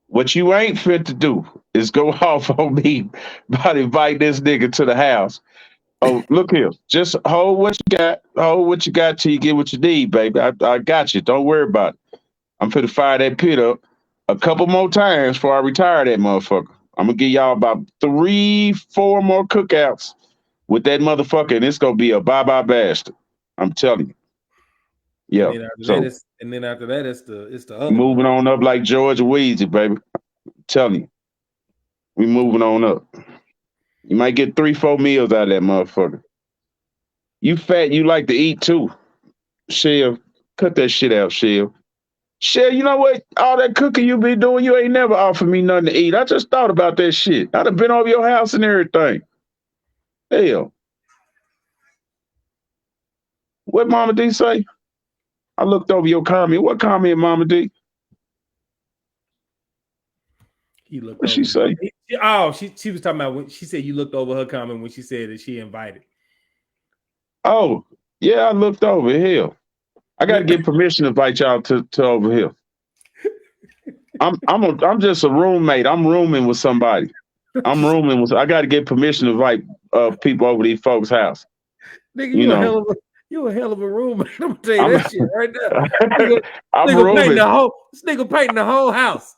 What you ain't fit to do is go off on me by inviting this nigga to the house. Oh, look here. Just hold what you got. Hold what you got till you get what you need, baby. I got you. Don't worry about it. I'm finna fire that pit up a couple more times before I retire that motherfucker. I'm gonna give y'all about 3-4 more cookouts with that motherfucker, and it's gonna be a bye-bye bastard. I'm telling you. Yeah. And then after that, it's the other moving on up like Georgia Wheezy, baby. I'm telling you. We moving on up. You might get 3-4 meals out of that motherfucker. You fat, you like to eat too. Shell, cut that shit out, Shell. Shell, you know what? All that cooking you be doing, you ain't never offered me nothing to eat. I just thought about that shit. I'd have been over your house and everything. Hell. What Mama D say? I looked over your comment. What comment, Mama D? What she say? She was talking about when she said you looked over her comment when she said that she invited. Oh, yeah, I looked over. Hell. I gotta get permission to invite y'all to over here. I'm just a roommate. I'm rooming with somebody. I gotta get permission to invite people over these folks' house. Nigga, you a hell of a roommate. I'm gonna tell you that shit right now. This nigga painting the whole house.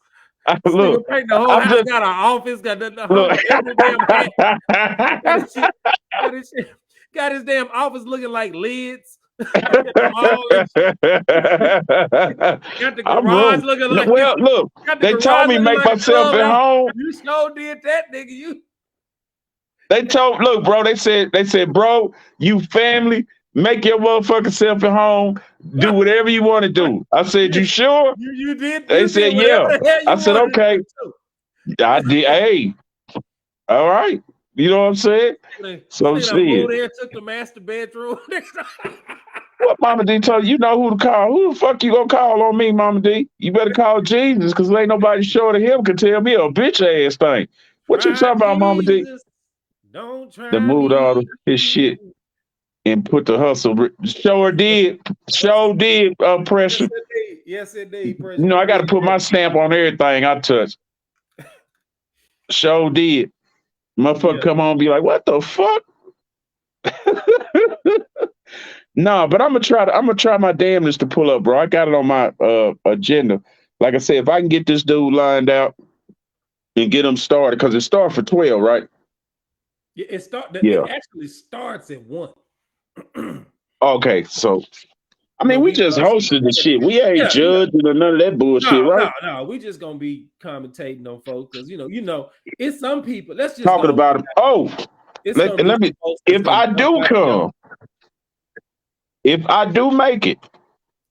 Look, painting the whole house. Got an office. Got the whole every damn got his damn office looking like lids. Got the garage looking like. Well, look, they told me make myself at home. You sure did that, nigga. You. Look, bro. They said, bro, you family, make your motherfucking self at home. Do whatever you want to do. I said, you sure? You did. They said, yeah. I said, okay. I did. Hey, all right. You know what I'm saying? So shit. Took the master bedroom. What Mama D told you? You know who to call. Who the fuck you gonna call on me, Mama D? You better call Jesus, because ain't nobody short of him can tell me a bitch ass thing. What you talking about, Mama D? Don't try that moved all his shit and put the hustle. Sure did. Pressure. Yes, indeed. Pressure. You know, I got to put my stamp on everything I touch. Sure did. Motherfucker come on and be like, what the fuck? Nah, but I'm gonna try my damnedest to pull up, bro. I got it on my agenda. Like I said, if I can get this dude lined out and get him started, because it started for 12, right? Yeah, it actually starts at 1. Okay, so I mean, we just hosted the shit. We ain't judging or none of that bullshit, right? No. We just gonna be commentating on folks because you know, it's some people. Let's just talking about it. Oh, let me. If I do come, if I do make it,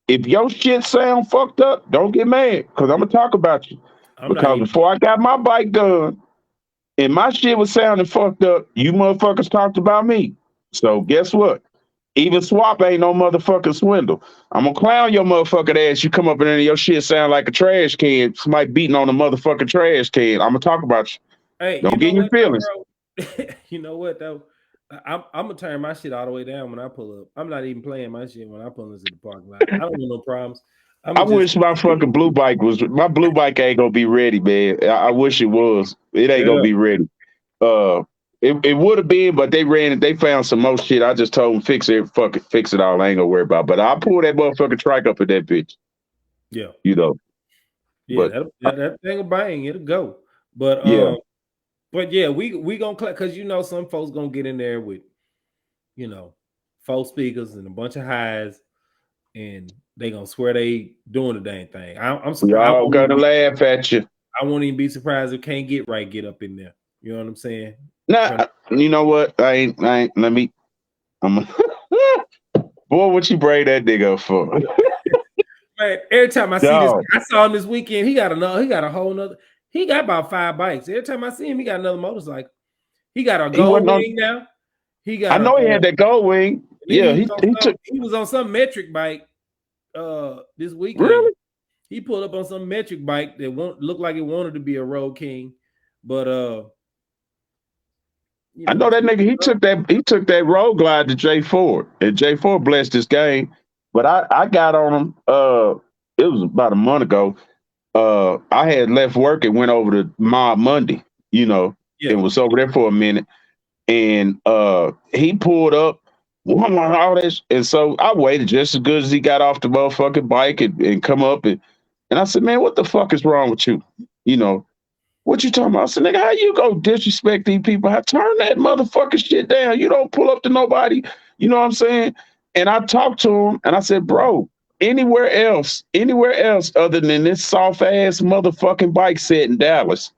if your shit sound fucked up, don't get mad because I'm gonna talk about you. Because before I got my bike done and my shit was sounding fucked up, you motherfuckers talked about me. So guess what? Even swap ain't no motherfucking swindle. I'm gonna clown your motherfucking ass. You come up in there and your shit sound like a trash can. Somebody beating on a motherfucking trash can. I'm gonna talk about you. Hey, don't get your feelings. You know what though? I'm gonna turn my shit all the way down when I pull up. I'm not even playing my shit when I pull into the parking lot. I don't want no problems. I wish my fucking blue bike my blue bike ain't gonna be ready, man. I wish it was. It ain't gonna be ready. It would have been, but they ran it. They found some more shit. I just told them fix it. Fuck it, fix it all. I ain't gonna worry about it. But I'll pull that motherfucking trike up at that bitch. Yeah, you know. Yeah, that thing will bang. It'll go. But yeah, we gonna because some folks gonna get in there with false speakers and a bunch of highs, and they gonna swear they doing the dang thing. I'm surprised. Y'all gonna laugh at you. I won't even be surprised if can't get up in there. You know what I'm saying? Nah, you know what? I ain't. Let me. Boy, what you bring that nigga up for? Man, every time I see this, I saw him this weekend. He got a whole nother. He got about 5 bikes. Every time I see him, he got another motorcycle. He got a gold wing now. He got. I know he had that gold wing. Yeah, he was on some metric bike. This weekend. Really? He pulled up on some metric bike that looked like it wanted to be a Road King, but I know that nigga. He took that road glide to J4, and J4 blessed this game. But I got on him. It was about a month ago. I had left work and went over to Mob Monday. And was over there for a minute, and he pulled up. All this, and so I waited just as good as he got off the motherfucking bike and come up and I said, man, what the fuck is wrong with you? What you talking about? I said, nigga, how you go disrespect these people? Turn that motherfucking shit down. You don't pull up to nobody. You know what I'm saying? And I talked to him and I said, bro, anywhere else other than this soft ass motherfucking bike set in Dallas,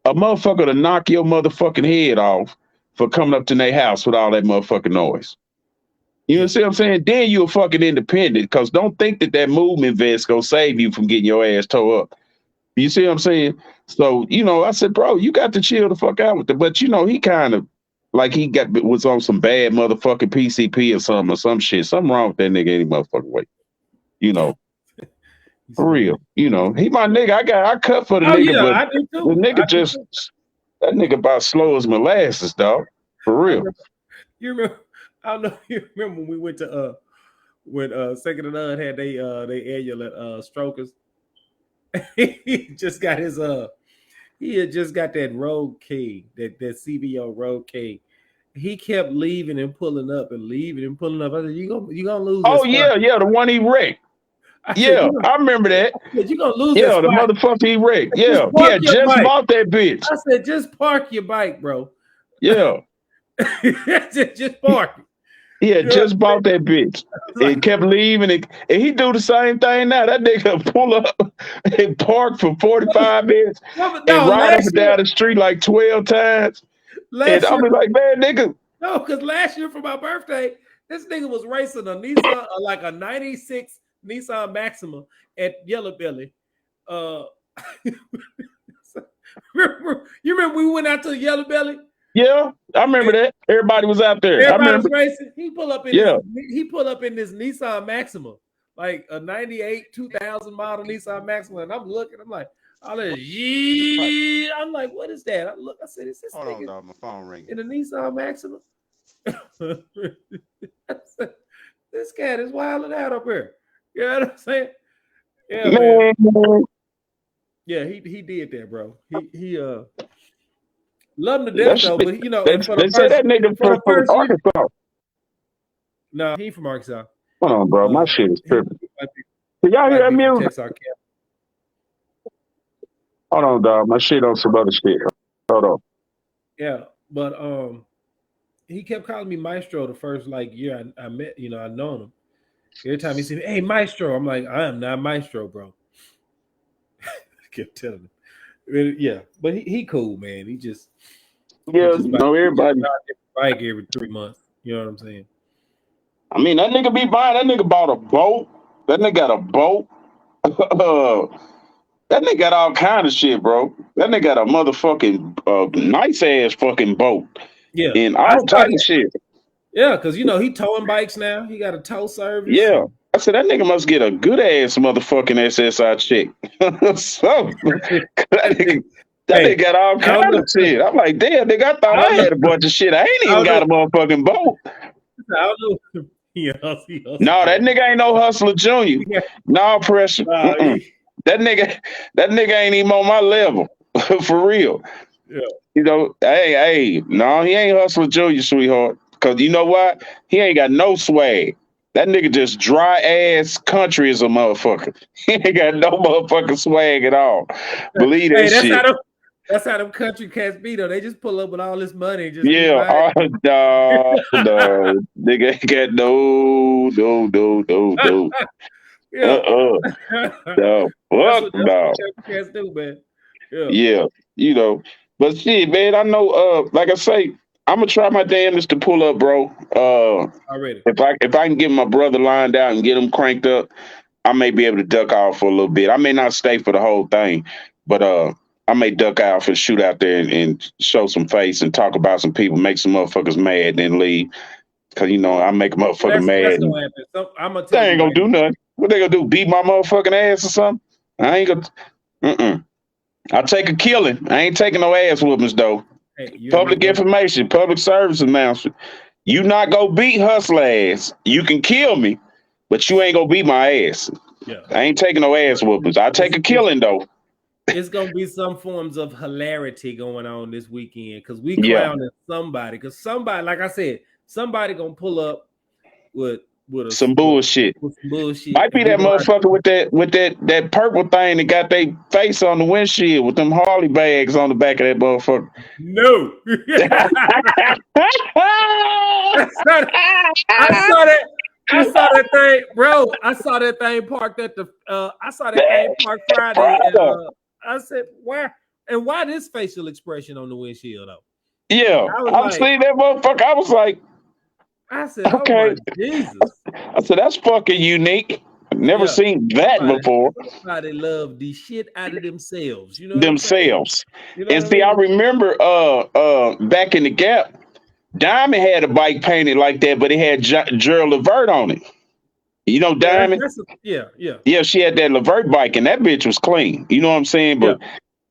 a motherfucker to knock your motherfucking head off for coming up to their house with all that motherfucking noise. You know what I'm saying? Then you're fucking independent because don't think that movement vest gonna save you from getting your ass towed up. You see what I'm saying? So, I said, bro, you got to chill the fuck out with it. But, he kind of like he was on some bad motherfucking PCP or some shit. Something wrong with that nigga any motherfucking way. For real. He my nigga. I cut for the nigga, but I do too. The nigga that nigga about slow as molasses, dog. For real. You remember? I don't know if you remember when we went to when Second and None had they annual at Strokers. He just got his he had just got that Road King, that CBO Road King. He kept leaving and pulling up and leaving and pulling up. I said, you gonna lose. Oh yeah, the one he wrecked. I remember that. You're gonna lose. Yeah, the motherfucker he wrecked. Yeah, he had just bought that bitch. I said, just park your bike, bro. Yeah. just park it. He had just bought that bitch. He kept leaving and he do the same thing now. That nigga pull up and park for 45 minutes and ride up and down the street like 12 times. And I'll be like, man, nigga. No, because last year for my birthday, this nigga was racing a Nissan, like a 96 Nissan Maxima at Yellow Belly. You remember we went out to Yellow Belly? Yeah, I remember that. Everybody was out there. Everybody was racing. He pulled up in this Nissan Maxima, like a 98 2000 model Nissan Maxima, and I'm looking. I'm like, I'm like, what is that? I look. I said, is this? Hold on, dog. My phone ringing. In a Nissan Maxima. Said, this cat is wilding out up here. You know what I'm saying? Yeah, man. Yeah, he did that, bro. He love him to death though, but they say that nigga from Arkansas. No, he ain't from Arkansas. Hold on, bro. My shit is tripping. Can y'all hear that music? Hold on, dog. My shit on some other shit. Hold on. Yeah, but he kept calling me Maestro the first year I met, I known him. Every time he see me, hey Maestro, I'm like, I am not Maestro, bro. I kept telling him. Yeah, but he cool, man. He just Yeah, you know, he just everybody. buy a different bike every 3 months. You know what I'm saying? I mean, that nigga be buying. That nigga bought a boat. That nigga got a boat. That nigga got all kind of shit, bro. That nigga got a motherfucking nice ass fucking boat Yeah, and I all type started. of shit. Yeah, because he towing bikes now. He got a tow service. Yeah. I said that nigga must get a good ass motherfucking SSI check. So that nigga, that Hey, nigga got all I don't kind know. of shit. I'm like, damn, nigga, I I thought I don't know. had a bunch of shit. I ain't I even don't got know. a motherfucking boat. I don't know. He hustle No, that good. nigga ain't no hustler junior. Yeah, No pressure. nah, Mm-mm. That nigga ain't even on my level. For real. yeah. You know, hey, no, he ain't hustler junior, sweetheart. Cause you know what? He ain't got no swag. That nigga just dry ass country as a motherfucker. He ain't got no motherfucking swag at all. Believe that Hey, shit. that's how them country cats be though. They just pull up with all this money and just keep Yeah, buying. no, nigga ain't got no. Yeah. Uh-uh. No. That's Fuck what no. country cats do, man. Yeah. Yeah, you know. But shit, man, I know like I say, I'm gonna try my damnedest to pull up, bro. Already. If I can get my brother lined out and get him cranked up, I may be able to duck off for a little bit. I may not stay for the whole thing, but I may duck out and shoot out there and show some face and talk about some people, make some motherfuckers mad, then leave. Cause you know I make a motherfucker That's mad and gonna happen. So I'm gonna they tell ain't you gonna right do now. nothing. What they gonna do? Beat my motherfucking ass or something? I ain't gonna. Mm-mm. I take a killing. I ain't taking no ass whoopings though. Hey, you and me Public both. information, public service announcement. You not gonna beat hustle ass. You can kill me, but you ain't gonna beat my ass. Yeah. I ain't taking no ass whoopings. I take It's a it's killing though. it's gonna be some forms of hilarity going on this weekend because we Yeah, clowning somebody. Because somebody, like I said, somebody gonna pull up with with a some bullshit. with some bullshit, Might be and we that gonna motherfucker with that purple thing that got their face on the windshield with them Harley bags on the back of that motherfucker. no. I saw that. I saw that. I saw that thing, bro. I saw that thing parked at the. I saw that thing parked Friday, and I said, "Why?" And why this facial expression on the windshield though? Yeah, I was I've like, seen that motherfucker. I was like, I said, "Oh okay. my Jesus!" I said that's fucking unique. Never Yeah, seen that somebody, before. somebody love the shit out of themselves. You know what I'm saying? Themselves. You know And what I see, I mean? remember back in the Gap, Diamond had a bike painted like that, but it had Gerald Levert on it. You know Yeah, Diamond? yeah, Yeah, she had that Levert bike, and that bitch was clean. You know what I'm saying? yeah. But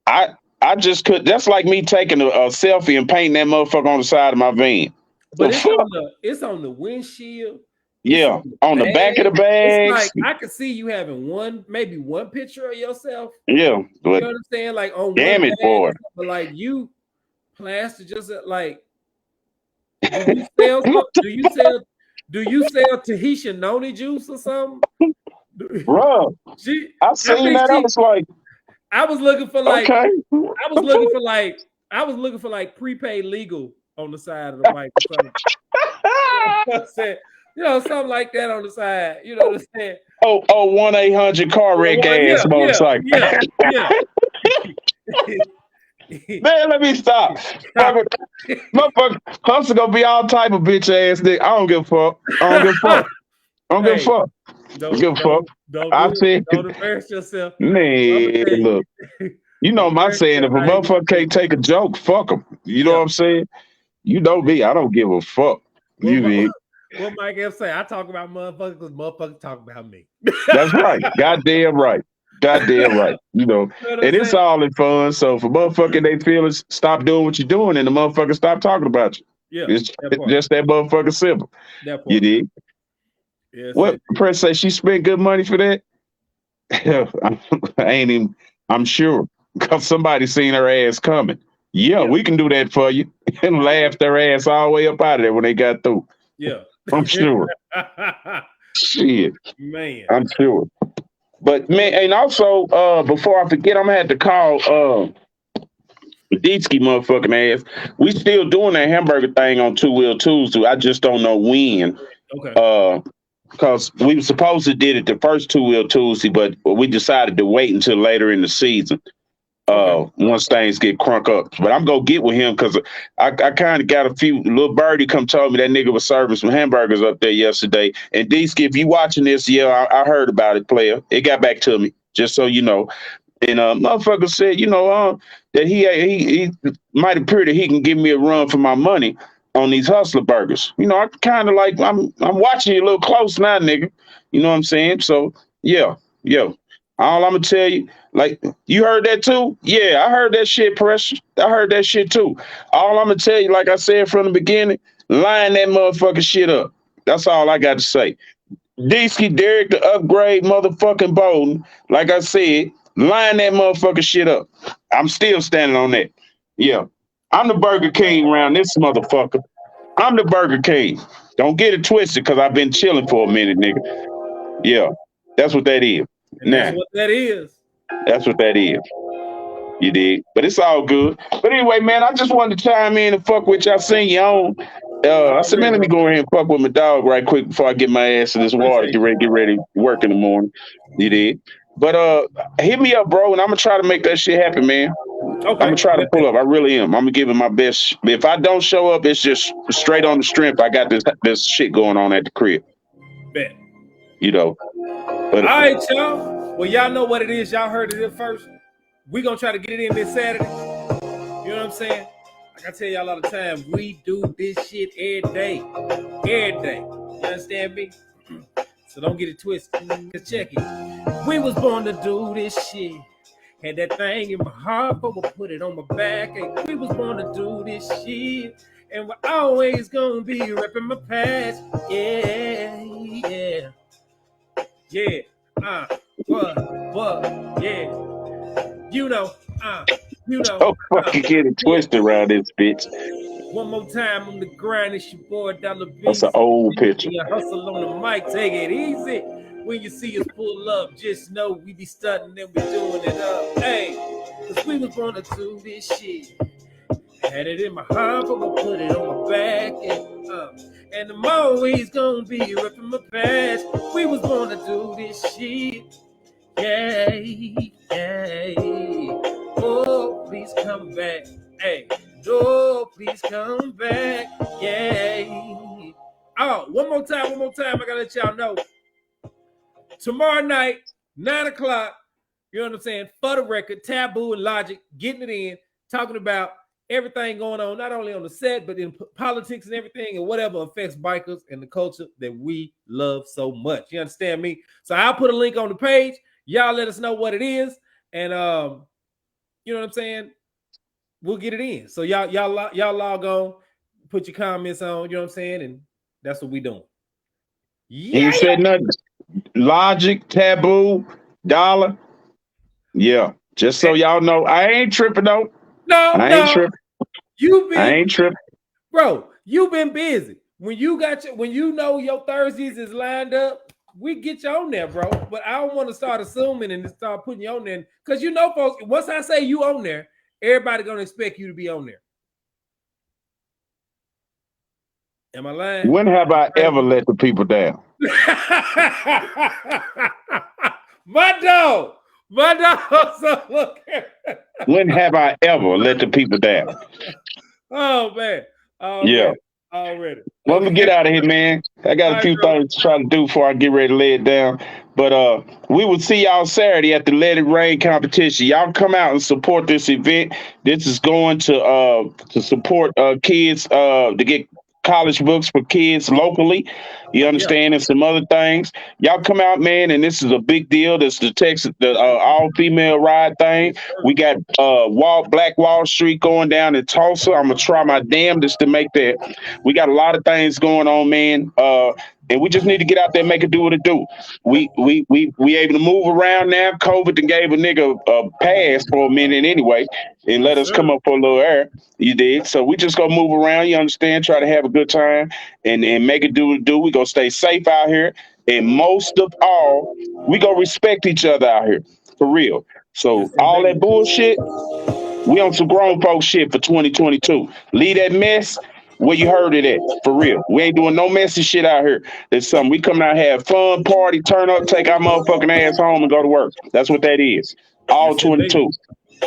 I I just could. That's like me taking a selfie and painting that motherfucker on the side of my van. The But fuck? it's on the windshield. It's Yeah, on the on the back of the bag. It's like bags. I could see you having maybe one picture of yourself. Yeah, You but understand? Like on one damn it, bag, boy. but like you plaster just like. Do you sell some? Do you sell Tahitian noni juice or something? Bro, She, I I seen think that. I she. was like, I was looking for like. okay, I was okay. looking for like. I was looking for like prepaid legal on the side of the bike or something. You know what I'm saying? Something like that on the side. You know what I'm saying? Oh, 1-800 car wreck ass Yeah, yeah, motorcycle. yeah, yeah. Man, let me stop. Motherfucker, motherfucker, Hustle gonna be all type of bitch ass nigga. I don't give a fuck. I don't give a fuck. I don't give a Hey, fuck. I don't don't give a fuck. don't don't I do it. said, Don't embarrass yourself. I'm gonna man, tell you. look, you know Don't my embarrass saying, if yourself. a I ain't gonna motherfucker say. can't take a joke, fuck him. You know what Yeah. I'm saying? You know me. I don't give a fuck. What You mean? what Mike F say? I talk about motherfuckers because motherfuckers talk about me. That's right. Goddamn right. Goddamn right. You know, You know what I'm and it's saying? all in fun. So for motherfucker, they feel it, stop doing what you're doing, and the motherfucker stop talking about you. Yeah, It's that part. just that motherfucker simple. That You part. did. Yes, What indeed. Press say she spent good money for that? I ain't even. I'm sure because somebody seen her ass coming. Yeah, Yeah, we can do that for you, and laughed their ass all the way up out of there when they got through. yeah. I'm sure. Shit, Man. I'm sure. But man, and also before I forget, I'm gonna have to call Deetsky motherfucking ass. We still doing that hamburger thing on 2 Wheel Tuesday. I just don't know when. Okay. Uh because we were supposed to did it the first 2 Wheel Tuesday, but we decided to wait until later in the season. Okay. Once things get crunk up. But I'm gonna get with him because I kind of got a few little birdie come told me that nigga was serving some hamburgers up there yesterday. And Deeski, if you watching this, yeah, I heard about it, player. It got back to me, just so you know. And motherfucker said, that he might appear that he can give me a run for my money on these hustler burgers. I kind of like I'm watching you a little close now, nigga. You know what I'm saying? So yeah, yeah. All I'm gonna tell you, like you heard that too? Yeah, I heard that shit, Precious. I heard that shit too. All I'm gonna tell you, like I said from the beginning, line that motherfucking shit up. That's all I got to say. Deesky, Derek, the upgrade, motherfucking Bolden. Like I said, line that motherfucking shit up. I'm still standing on that. Yeah, I'm the Burger King around this motherfucker. I'm the Burger King. Don't get it twisted, cause I've been chilling for a minute, nigga. Yeah, that's what that is. And that's Now, what that is. that's what that is. You did, but it's all good. But anyway, man, I just wanted to chime in and fuck with y'all. Seen you on. I said, man, let me go ahead and fuck with my dog right quick before I get my ass in this water. Get ready to work in the morning. You did. But hit me up, bro, and I'm gonna try to make that shit happen, man. Okay. I'm gonna try to pull up. I really am. I'm gonna give it my best. If I don't show up, it's just straight on the strength. I got this shit going on at the crib. Bet. But all right, y'all. Well, y'all know what it is. Y'all heard it first. We gonna try to get it in this Saturday. You know what I'm saying? Like I tell y'all all the time, we do this shit every day. Every day. You understand me? So don't get it twisted. Let's check it. We was born to do this shit. Had that thing in my heart, but we'll put it on my back. And we was born to do this shit. And we're always gonna be repping my past. Yeah, yeah. Yeah. What? Yeah. You know. Don't fucking get it twisted around this bitch. One more time on the grind, it's your boy Dollar B. That's an old picture. Hustle on the mic, take it easy. When you see us pull up, just know we be stunting and we doing it up. Hey, cause we was born to do this shit. Had it in my heart, but we'll put it on my back. And I'm always gonna be ripping my past. We was born to do this shit. Yay. Oh, please come back. Hey, oh, please come back. Yay. Oh, one more time. I gotta let y'all know. Tomorrow night, 9 o'clock, you know what I'm saying? For the record, Taboo and Logic getting it in, talking about everything going on, not only on the set, but in politics and everything and whatever affects bikers and the culture that we love so much. You understand me? So I'll put a link on the page. Y'all let us know what it is. And you know what I'm saying? We'll get it in. So y'all log on, put your comments on, you know what I'm saying? And that's what we doing. Yeah. You said nothing. Logic, Taboo, Dollar. Yeah. Just so y'all know, I ain't tripping though. I ain't tripping. I ain't tripping. Bro, you've been busy. When you know your Thursdays is lined up, we get you on there, bro. But I don't want to start assuming and start putting you on there. Because folks, once I say you on there, everybody gonna expect you to be on there. Am I lying? When have I ever let the people down? My dog. So look. When have I ever let the people down? Oh man. Yeah. Already. Well, let me get out of here, man. I got a few things to try to do before I get ready to lay it down. But we will see y'all Saturday at the Let It Rain competition. Y'all come out and support this event. This is going to support kids to get college books for kids locally. You understand? And some other things. Y'all come out, man, and this is a big deal. This is the all-female ride thing. We got Black Wall Street going down in Tulsa. I'm gonna try my damnedest to make that. We got a lot of things going on, man. And we just need to get out there and make it do what it do. We able to move around now. COVID done gave a nigga a pass for a minute anyway and let us come up for a little air. You did. So we just gonna move around, you understand, try to have a good time and make it do what it do. We gonna stay safe out here. And most of all, we gonna respect each other out here. For real. So all that bullshit, we on some grown folk shit for 2022. Leave that mess. Where you heard it at? For real. We ain't doing no messy shit out here. There's something. We come out, have fun, party, turn up, take our motherfucking ass home and go to work. That's what that is. All That's it, baby. 22.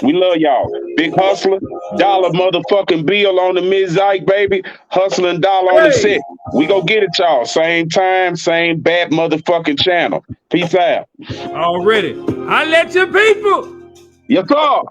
We love y'all. Big hustler, dollar motherfucking bill on the mid-zyke, baby. Hustling dollar on the Hey, set. We go get it, y'all. Same time, same bad motherfucking channel. Peace out. already. I let your people. Yes, sir.